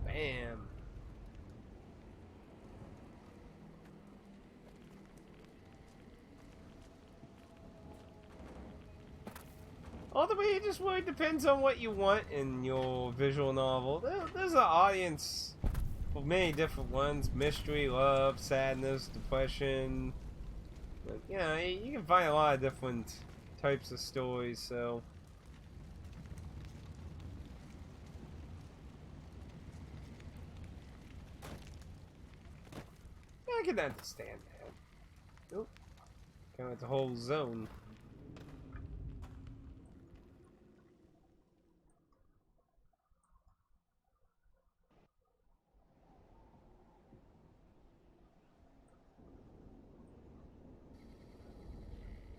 Bam. Ultimately, it just really depends on what you want in your visual novel. There's an audience for many different ones. Mystery, love, sadness, depression. But, you know, you can find a lot of different types of stories, so... I can understand that. Oop. Kind of the whole zone.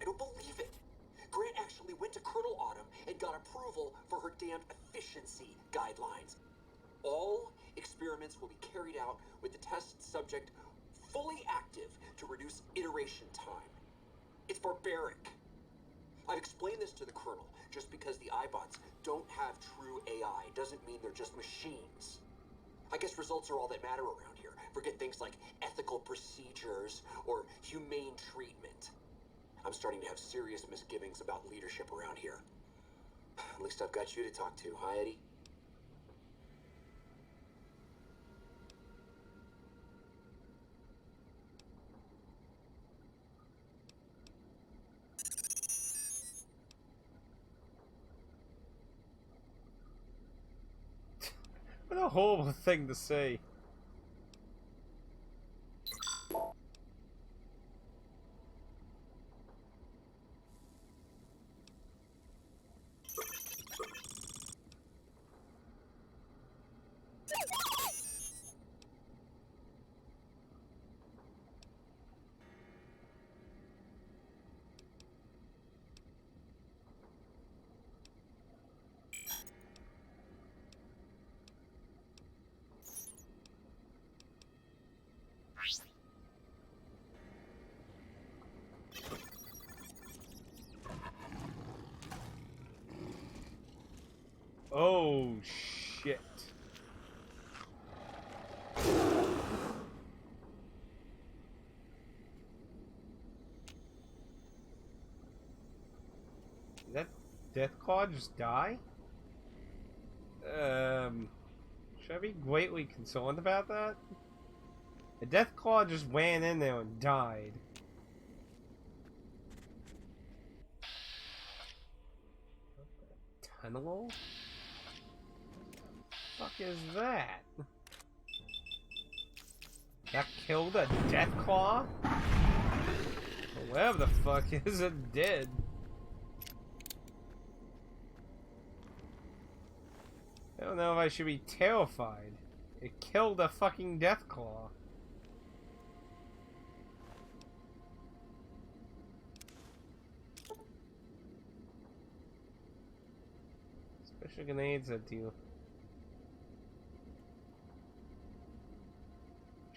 I don't believe it. Grant actually went to Colonel Autumn and got approval for her damned efficiency guidelines. All experiments will be carried out with the test subject fully active to reduce iteration time. It's barbaric. I've explained this to the Colonel. Just because the iBots don't have true AI doesn't mean they're just machines. I guess results are all that matter around here. Forget things like ethical procedures or humane treatment. I'm starting to have serious misgivings about leadership around here. At least I've got you to talk to, huh, Eddie?
What a horrible thing to say. Oh, shit. Did that Deathclaw just die? Should I be greatly concerned about that? The Deathclaw just ran in there and died. Tunnel? What the fuck is that? That killed a Deathclaw? Whatever the fuck is it dead? I don't know if I should be terrified. It killed a fucking Deathclaw. Special grenades that do.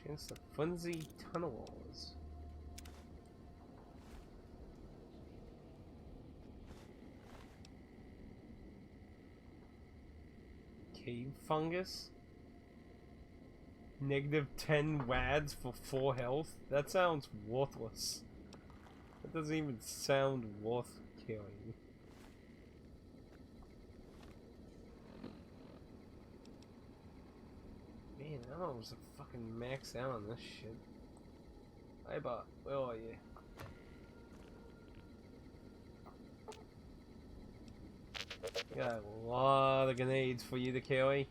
Chance to flimsy tunnel walls. Cave fungus? Negative 10 wads for 4 health? That sounds worthless. That doesn't even sound worth killing. Man, I don't know if to fucking max out on this shit. Hi, bot. Where are you? Got a lot of grenades for you to carry.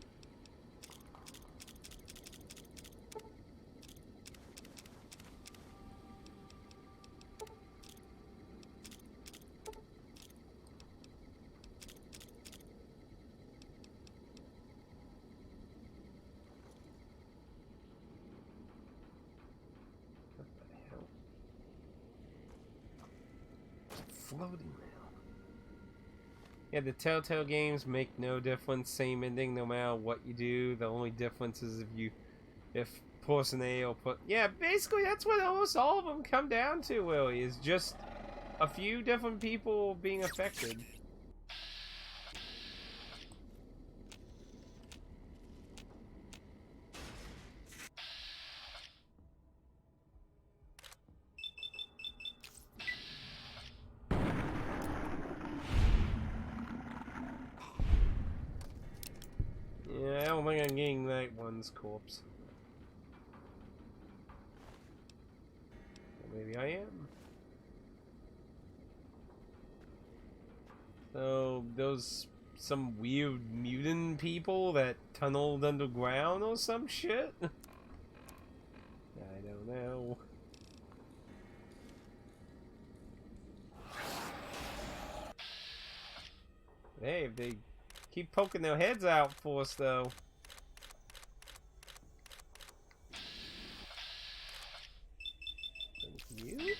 Floating now. Yeah, the Telltale games make no difference. Same ending no matter what you do. The only difference is if person A or put. Yeah, basically that's what almost all of them come down to. Really, is just a few different people being affected. Yeah, I don't think I'm getting that one's corpse. Or maybe I am. So, those some weird mutant people that tunneled underground or some shit? I don't know. Hey, if they keep poking their heads out for us, though. Thank you.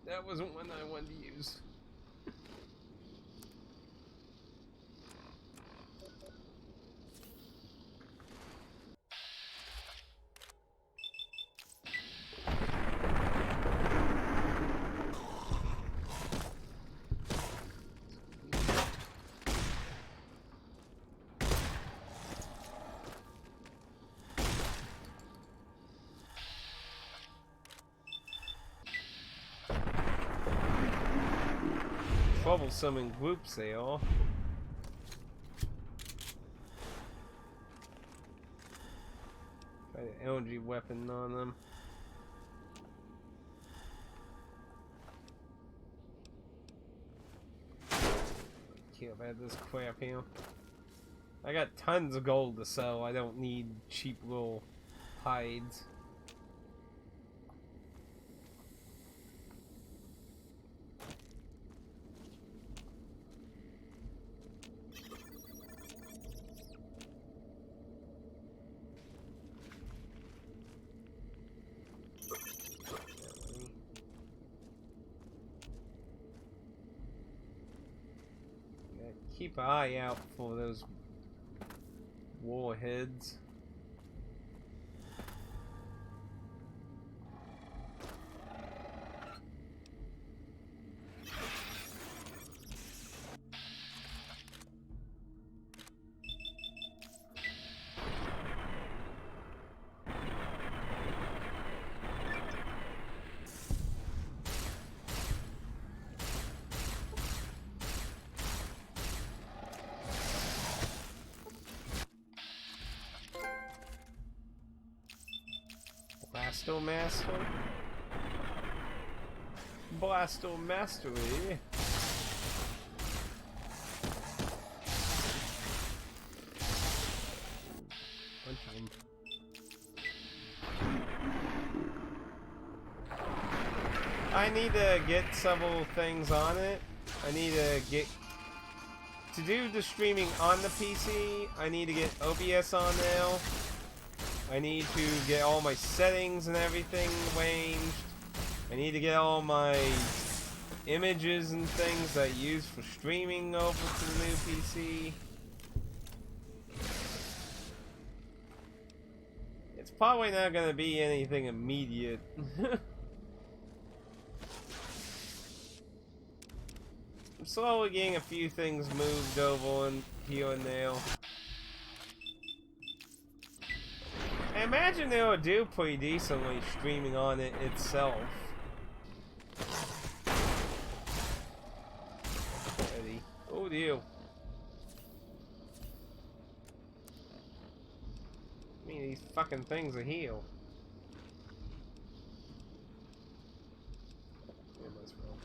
That wasn't one I wanted to use. Troublesome in groups they are. Try the energy weapon on them. Can't have this crap here. I got tons of gold to sell. I don't need cheap little hides. Keep an eye out for those warheads. Blasto Master? Blasto Mastery? One time. I need to get several things on it. I need to get... To do the streaming on the PC, I need to get OBS on now. I need to get all my settings and everything arranged. I need to get all my images and things that I use for streaming over to the new PC. It's probably not going to be anything immediate. I'm slowly getting a few things moved over and here and there. I imagine they will do pretty decently streaming on it itself. Ready? Oh dear. I mean, these fucking things are here. Yeah, might as well.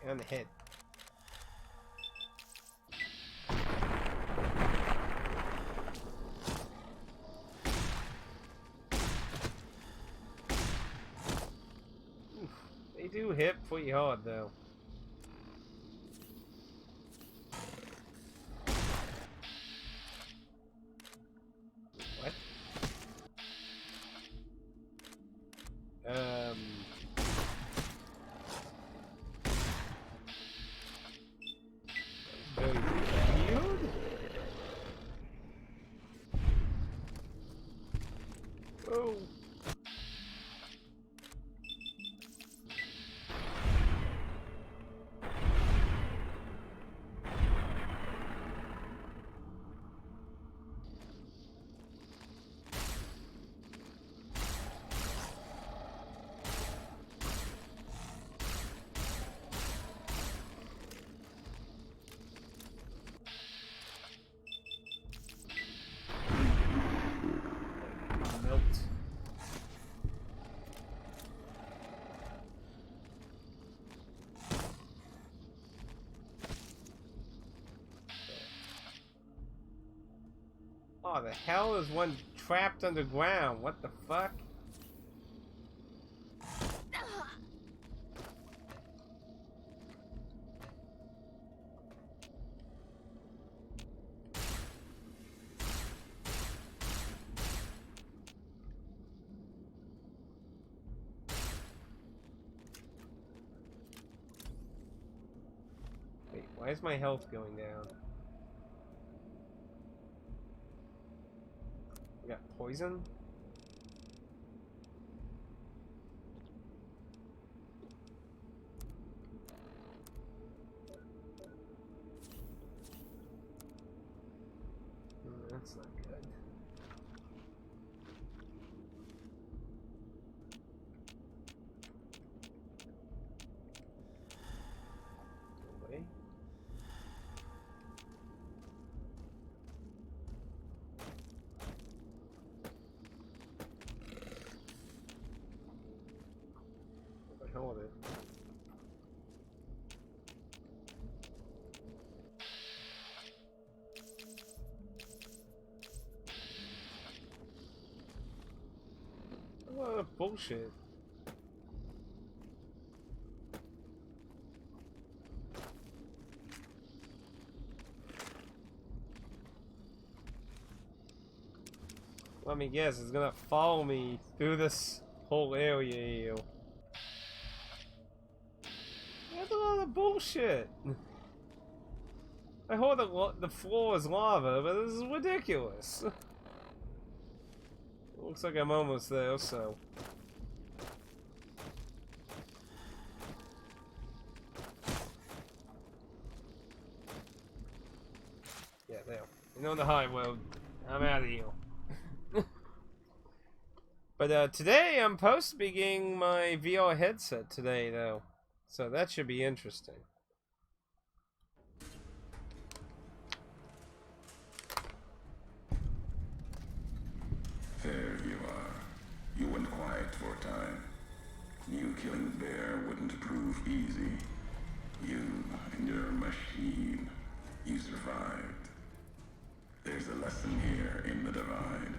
On the head. Oof, they do hit pretty hard though. What? Very weird. Oh. Melt. Oh, the hell is one trapped underground? What the fuck? Wait, why is my health going down? I got poison? That's not good. Away. What the hell is it? What bullshit. Let me guess, it's gonna follow me through this whole area here. That's a lot of bullshit. I heard the floor is lava, but this is ridiculous. Looks like I'm almost there, so. Yeah, there. You know the high road. I'm out of here. But today I'm supposed to be getting my VR headset today, though. So that should be interesting.
There you are. You went quiet for a time. You killing the bear wouldn't prove easy. You and your machine. You survived. There's a lesson here in the Divide.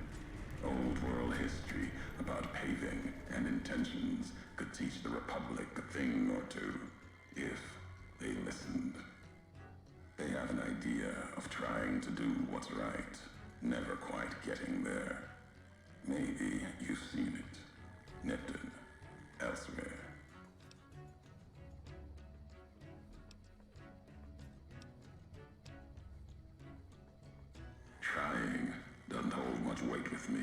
Old world history about paving and intentions could teach the Republic a thing or two, if they listened. They have an idea of trying to do what's right, never quite getting there. Maybe you've seen it, nipped it, elsewhere. Trying doesn't hold much weight with me.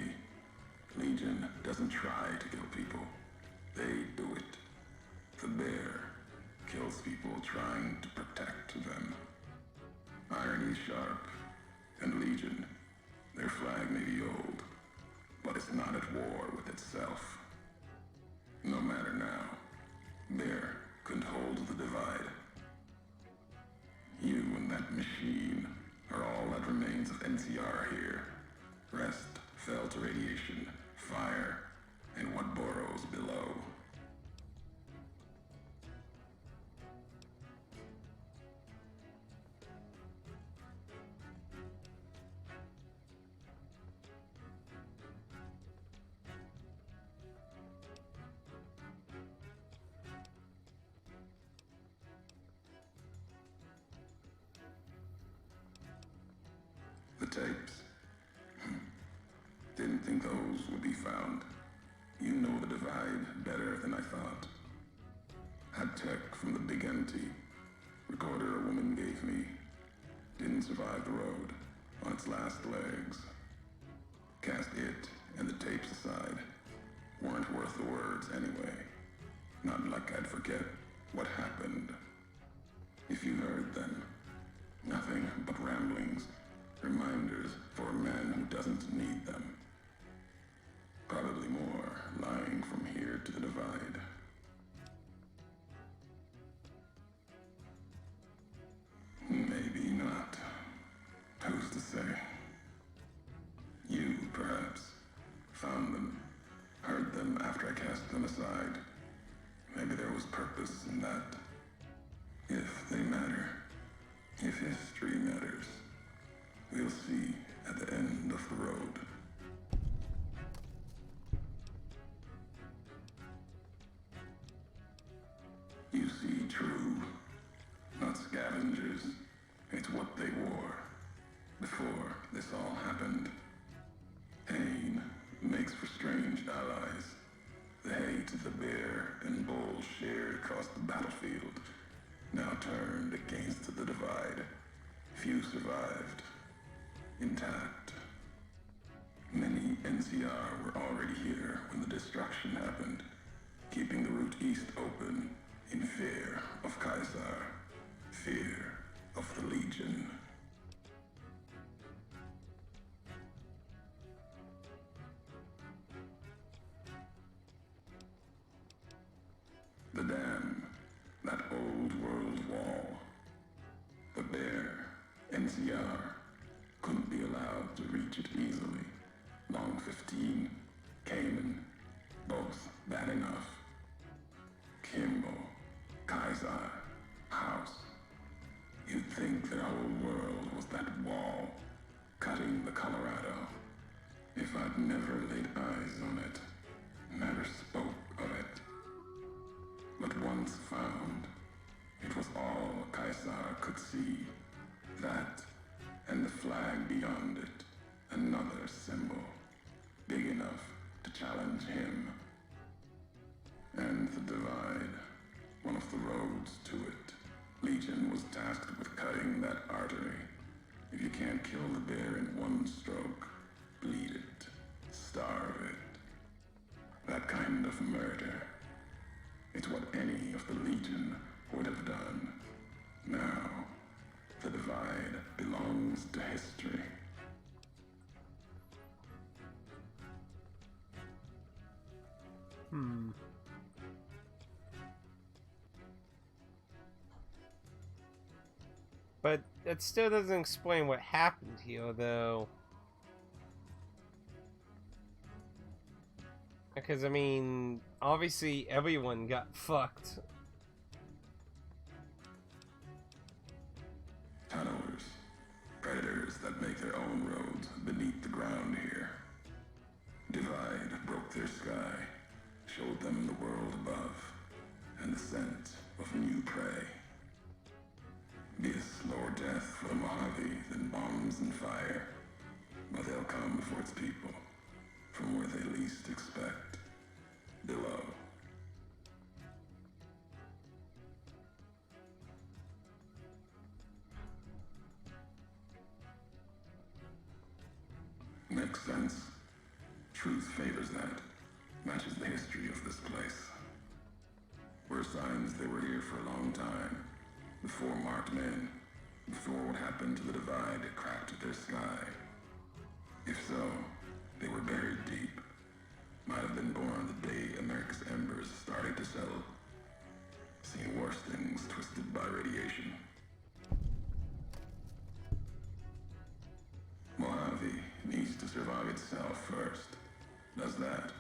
Legion doesn't try to kill people. They do it. The bear kills people trying to protect them. Irony sharp, and Legion, their flag may be old, but it's not at war with itself. No matter now, Bear couldn't hold the Divide. You and that machine are all that remains of NCR here. Rest fell to radiation, fire, and what burrows below. The tapes. Didn't think those would be found. You know the Divide better than I thought. Had tech from the big empty. Recorder a woman gave me. Didn't survive the road on its last legs. Cast it and the tapes aside. Weren't worth the words anyway. Not like I'd forget what happened. If you heard them, nothing but ramblings. Reminders for a man who doesn't need them. Probably more lying from here to the Divide. Maybe not. Who's to say? You, perhaps, found them, heard them after I cast them aside. Maybe there was purpose in that. If they matter, if history matters, we'll see at the end of the road. You see true, not scavengers. It's what they wore before this all happened. Pain makes for strange allies. The hate the bear and bull shared across the battlefield now turned against the Divide. Few survived. Intact. Many NCR were already here when the destruction happened, keeping the route east open in fear of Caesar, fear of the Legion. The dam, that old world wall. The bear, NCR, couldn't be allowed to reach it easily. Long 15, Cayman, both bad enough. Kimball, Kaiser, House. You'd think their whole world was that wall, cutting the Colorado. If I'd never laid eyes on it, never spoke of it. But once found, it was all Caesar could see. That, and the flag beyond it, another symbol, big enough to challenge him. And the Divide, one of the roads to it. Legion was tasked with cutting that artery. If you can't kill the bear in one stroke, bleed it, starve it. That kind of murder. It's what any of the Legion would have done. Now, the Divide belongs to history.
But that still doesn't explain what happened here, though. Because, I mean, obviously everyone got fucked.
Tunnelers. Predators that make their own roads beneath the ground here. Divide broke their sky, showed them the world above, and the scent of new prey. Be a slower death for the Mojave than bombs and fire, but they'll come for its people, from where they least expect, below. Makes sense. Truth favors that. Matches the history of this place. Were signs they were here for a long time. Before marked men. Before what happened to the Divide cracked their sky. If so, they were buried deep. Might have been born the day America's embers started to settle. Seen worse things twisted by radiation. Mojave needs to survive itself first. Does that.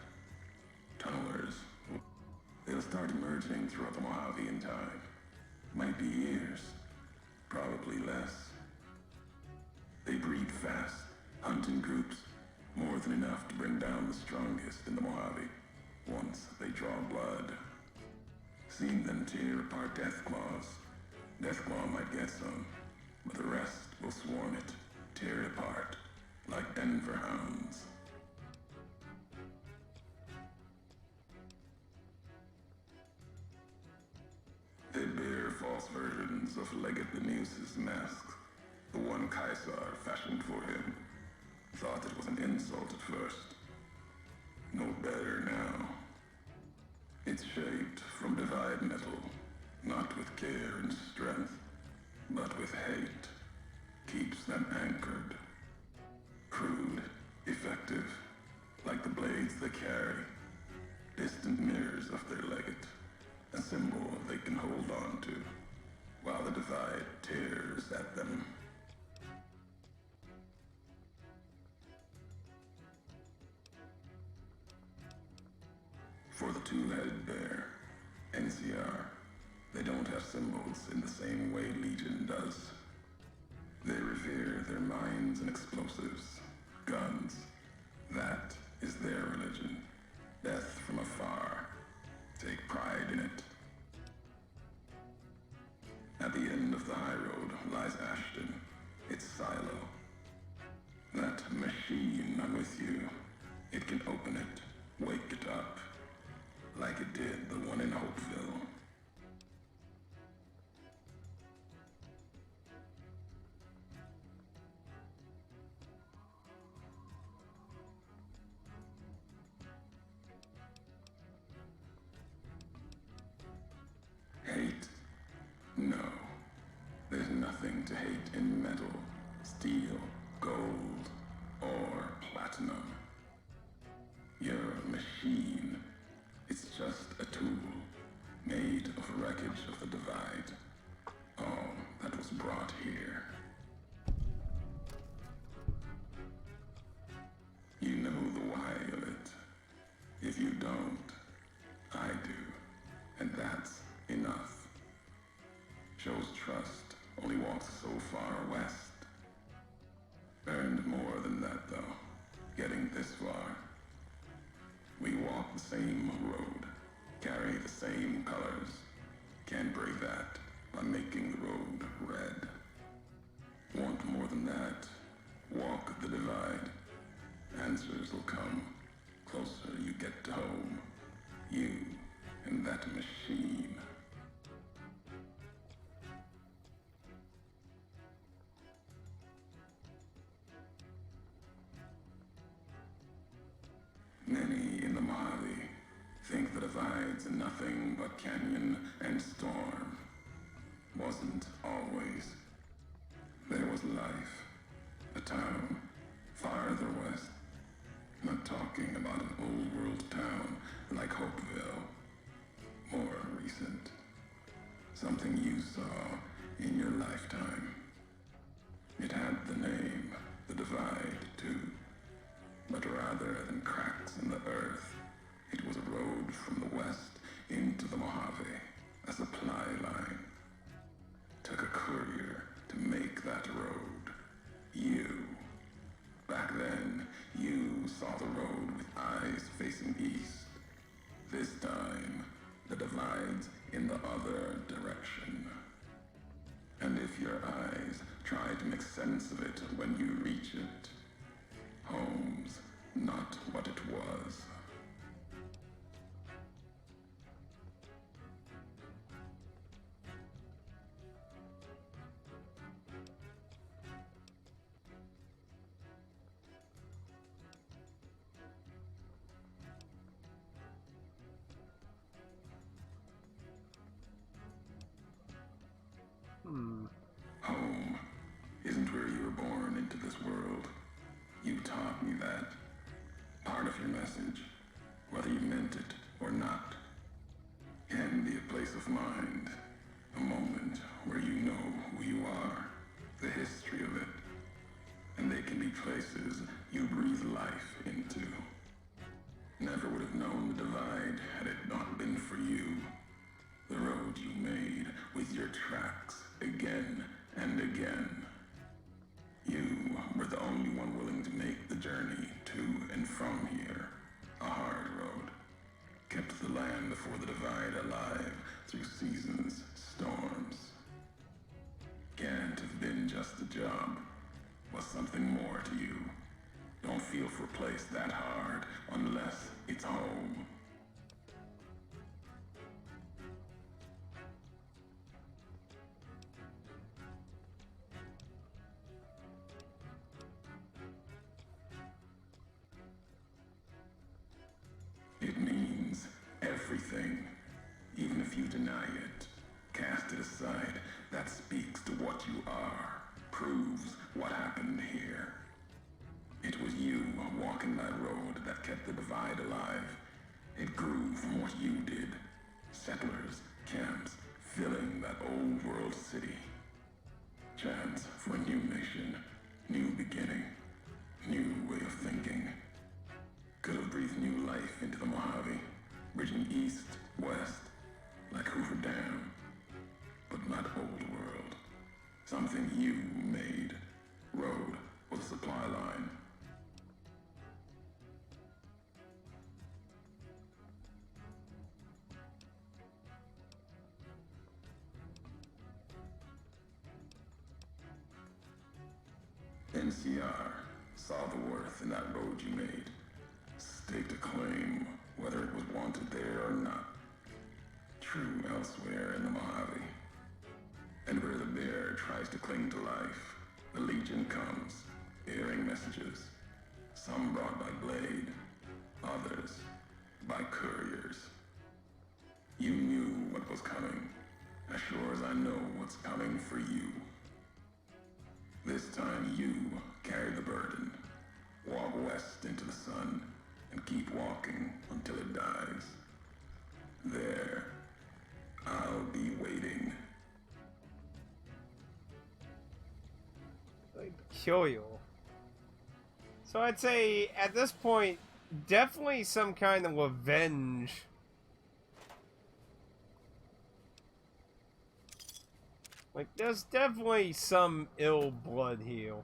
Tunnelers. They'll start emerging throughout the Mojave in time. Might be years. Probably less. They breed fast, hunt in groups, more than enough to bring down the strongest in the Mojave, once they draw blood. Seen them tear apart Deathclaws. Deathclaw might get some, but the rest will swarm it, tear it apart, like Denver hounds. They bear false versions of Legate Beneus's mask, the one Caesar fashioned for him. Thought it was an insult at first. No better now. It's shaped from Divide metal, not with care and strength, but with hate. Keeps them anchored. Crude, effective, like the blades they carry. Distant mirrors of their legate. A symbol they can hold on to, while the Divide tears at them. For the two-headed bear, NCR, they don't have symbols in the same way Legion does. They revere their mines and explosives, guns. That is their religion. Death from afar. Take pride in it. At the end of the high road lies Ashton, its silo. That machine with you, it can open it, wake it up, like it did the one in Hopeville. Hate? No. There's nothing to hate in metal, steel, gold, or platinum. You're a machine. It's just a tool, made of wreckage of the Divide. All that was brought here. You know the why of it. If you don't, I do. And that's enough. Shows trust, only walks so far west. Earned more than that, though, getting this far. We walk the same road, carry the same colors. Can't break that by making the road red. Want more than that? Walk the Divide. Answers will come. Closer you get to home. You and that machine. nothing but canyon and storm. Wasn't always. There was life. A town farther west. Not talking about an old world town like Hopeville. More recent. Something you saw in your lifetime. It had the name, the Divide, too. But rather than cracks in the earth, it was a road from the west into the Mojave, a supply line. Took a courier to make that road. You. Back then, you saw the road with eyes facing east. This time, the divide's in the other direction. And if your eyes try to make sense of it when you reach it, home's not what it was. Home isn't where you were born into this world. You taught me that. Part of your message, whether you meant it or not, can be a place of mind, a moment where you know who you are, the history of it, and they can be places you breathe life into. Never would have known the Divide had it not been for you. The road you made with your tracks again and again. You were the only one willing to make the journey to and from here. A hard road. Kept the land before the Divide alive through seasons, storms. Can't have been just a job. Was something more to you. Don't feel for a place that hard unless it's home. It means everything. Even if you deny it, cast it aside, that speaks to what you are, proves what happened here. It was you walking that road that kept the Divide alive. It grew from what you did. Settlers, camps, filling that old world city. Chance for a new nation, new beginning, new way of thinking. Could have breathed new life into the Mojave, bridging east, west, like Hoover Dam. But not old world. Something you made. Road was a supply line. NCR saw the worth in that road you made. Staked a claim, whether it was wanted there or not. True elsewhere in the Mojave. And where the bear tries to cling to life, the Legion comes, bearing messages. Some brought by blade, others by couriers. You knew what was coming, as sure as I know what's coming for you. This time you carry the burden. Walk west into the sun, and keep walking until it dies. There, I'll be waiting.
Like, peculiar. So I'd say, at this point, definitely some kind of revenge. Like, there's definitely some ill blood here.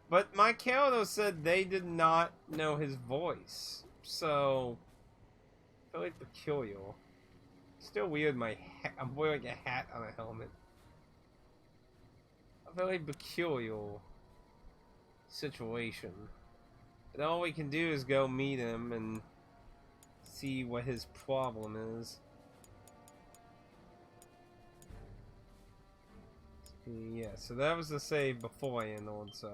But my character said they did not know his voice. So, I feel like peculiar. Still weird I'm wearing a hat on a helmet. A very peculiar situation. But all we can do is go meet him and see what his problem is. Yeah, so that was the save before I ended, so.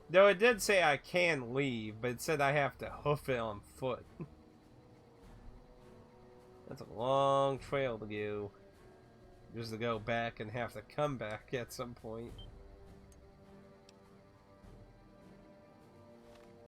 Though it did say I can leave, but it said I have to hoof it on foot. That's a long trail to go. Just to go back and have to come back at some point.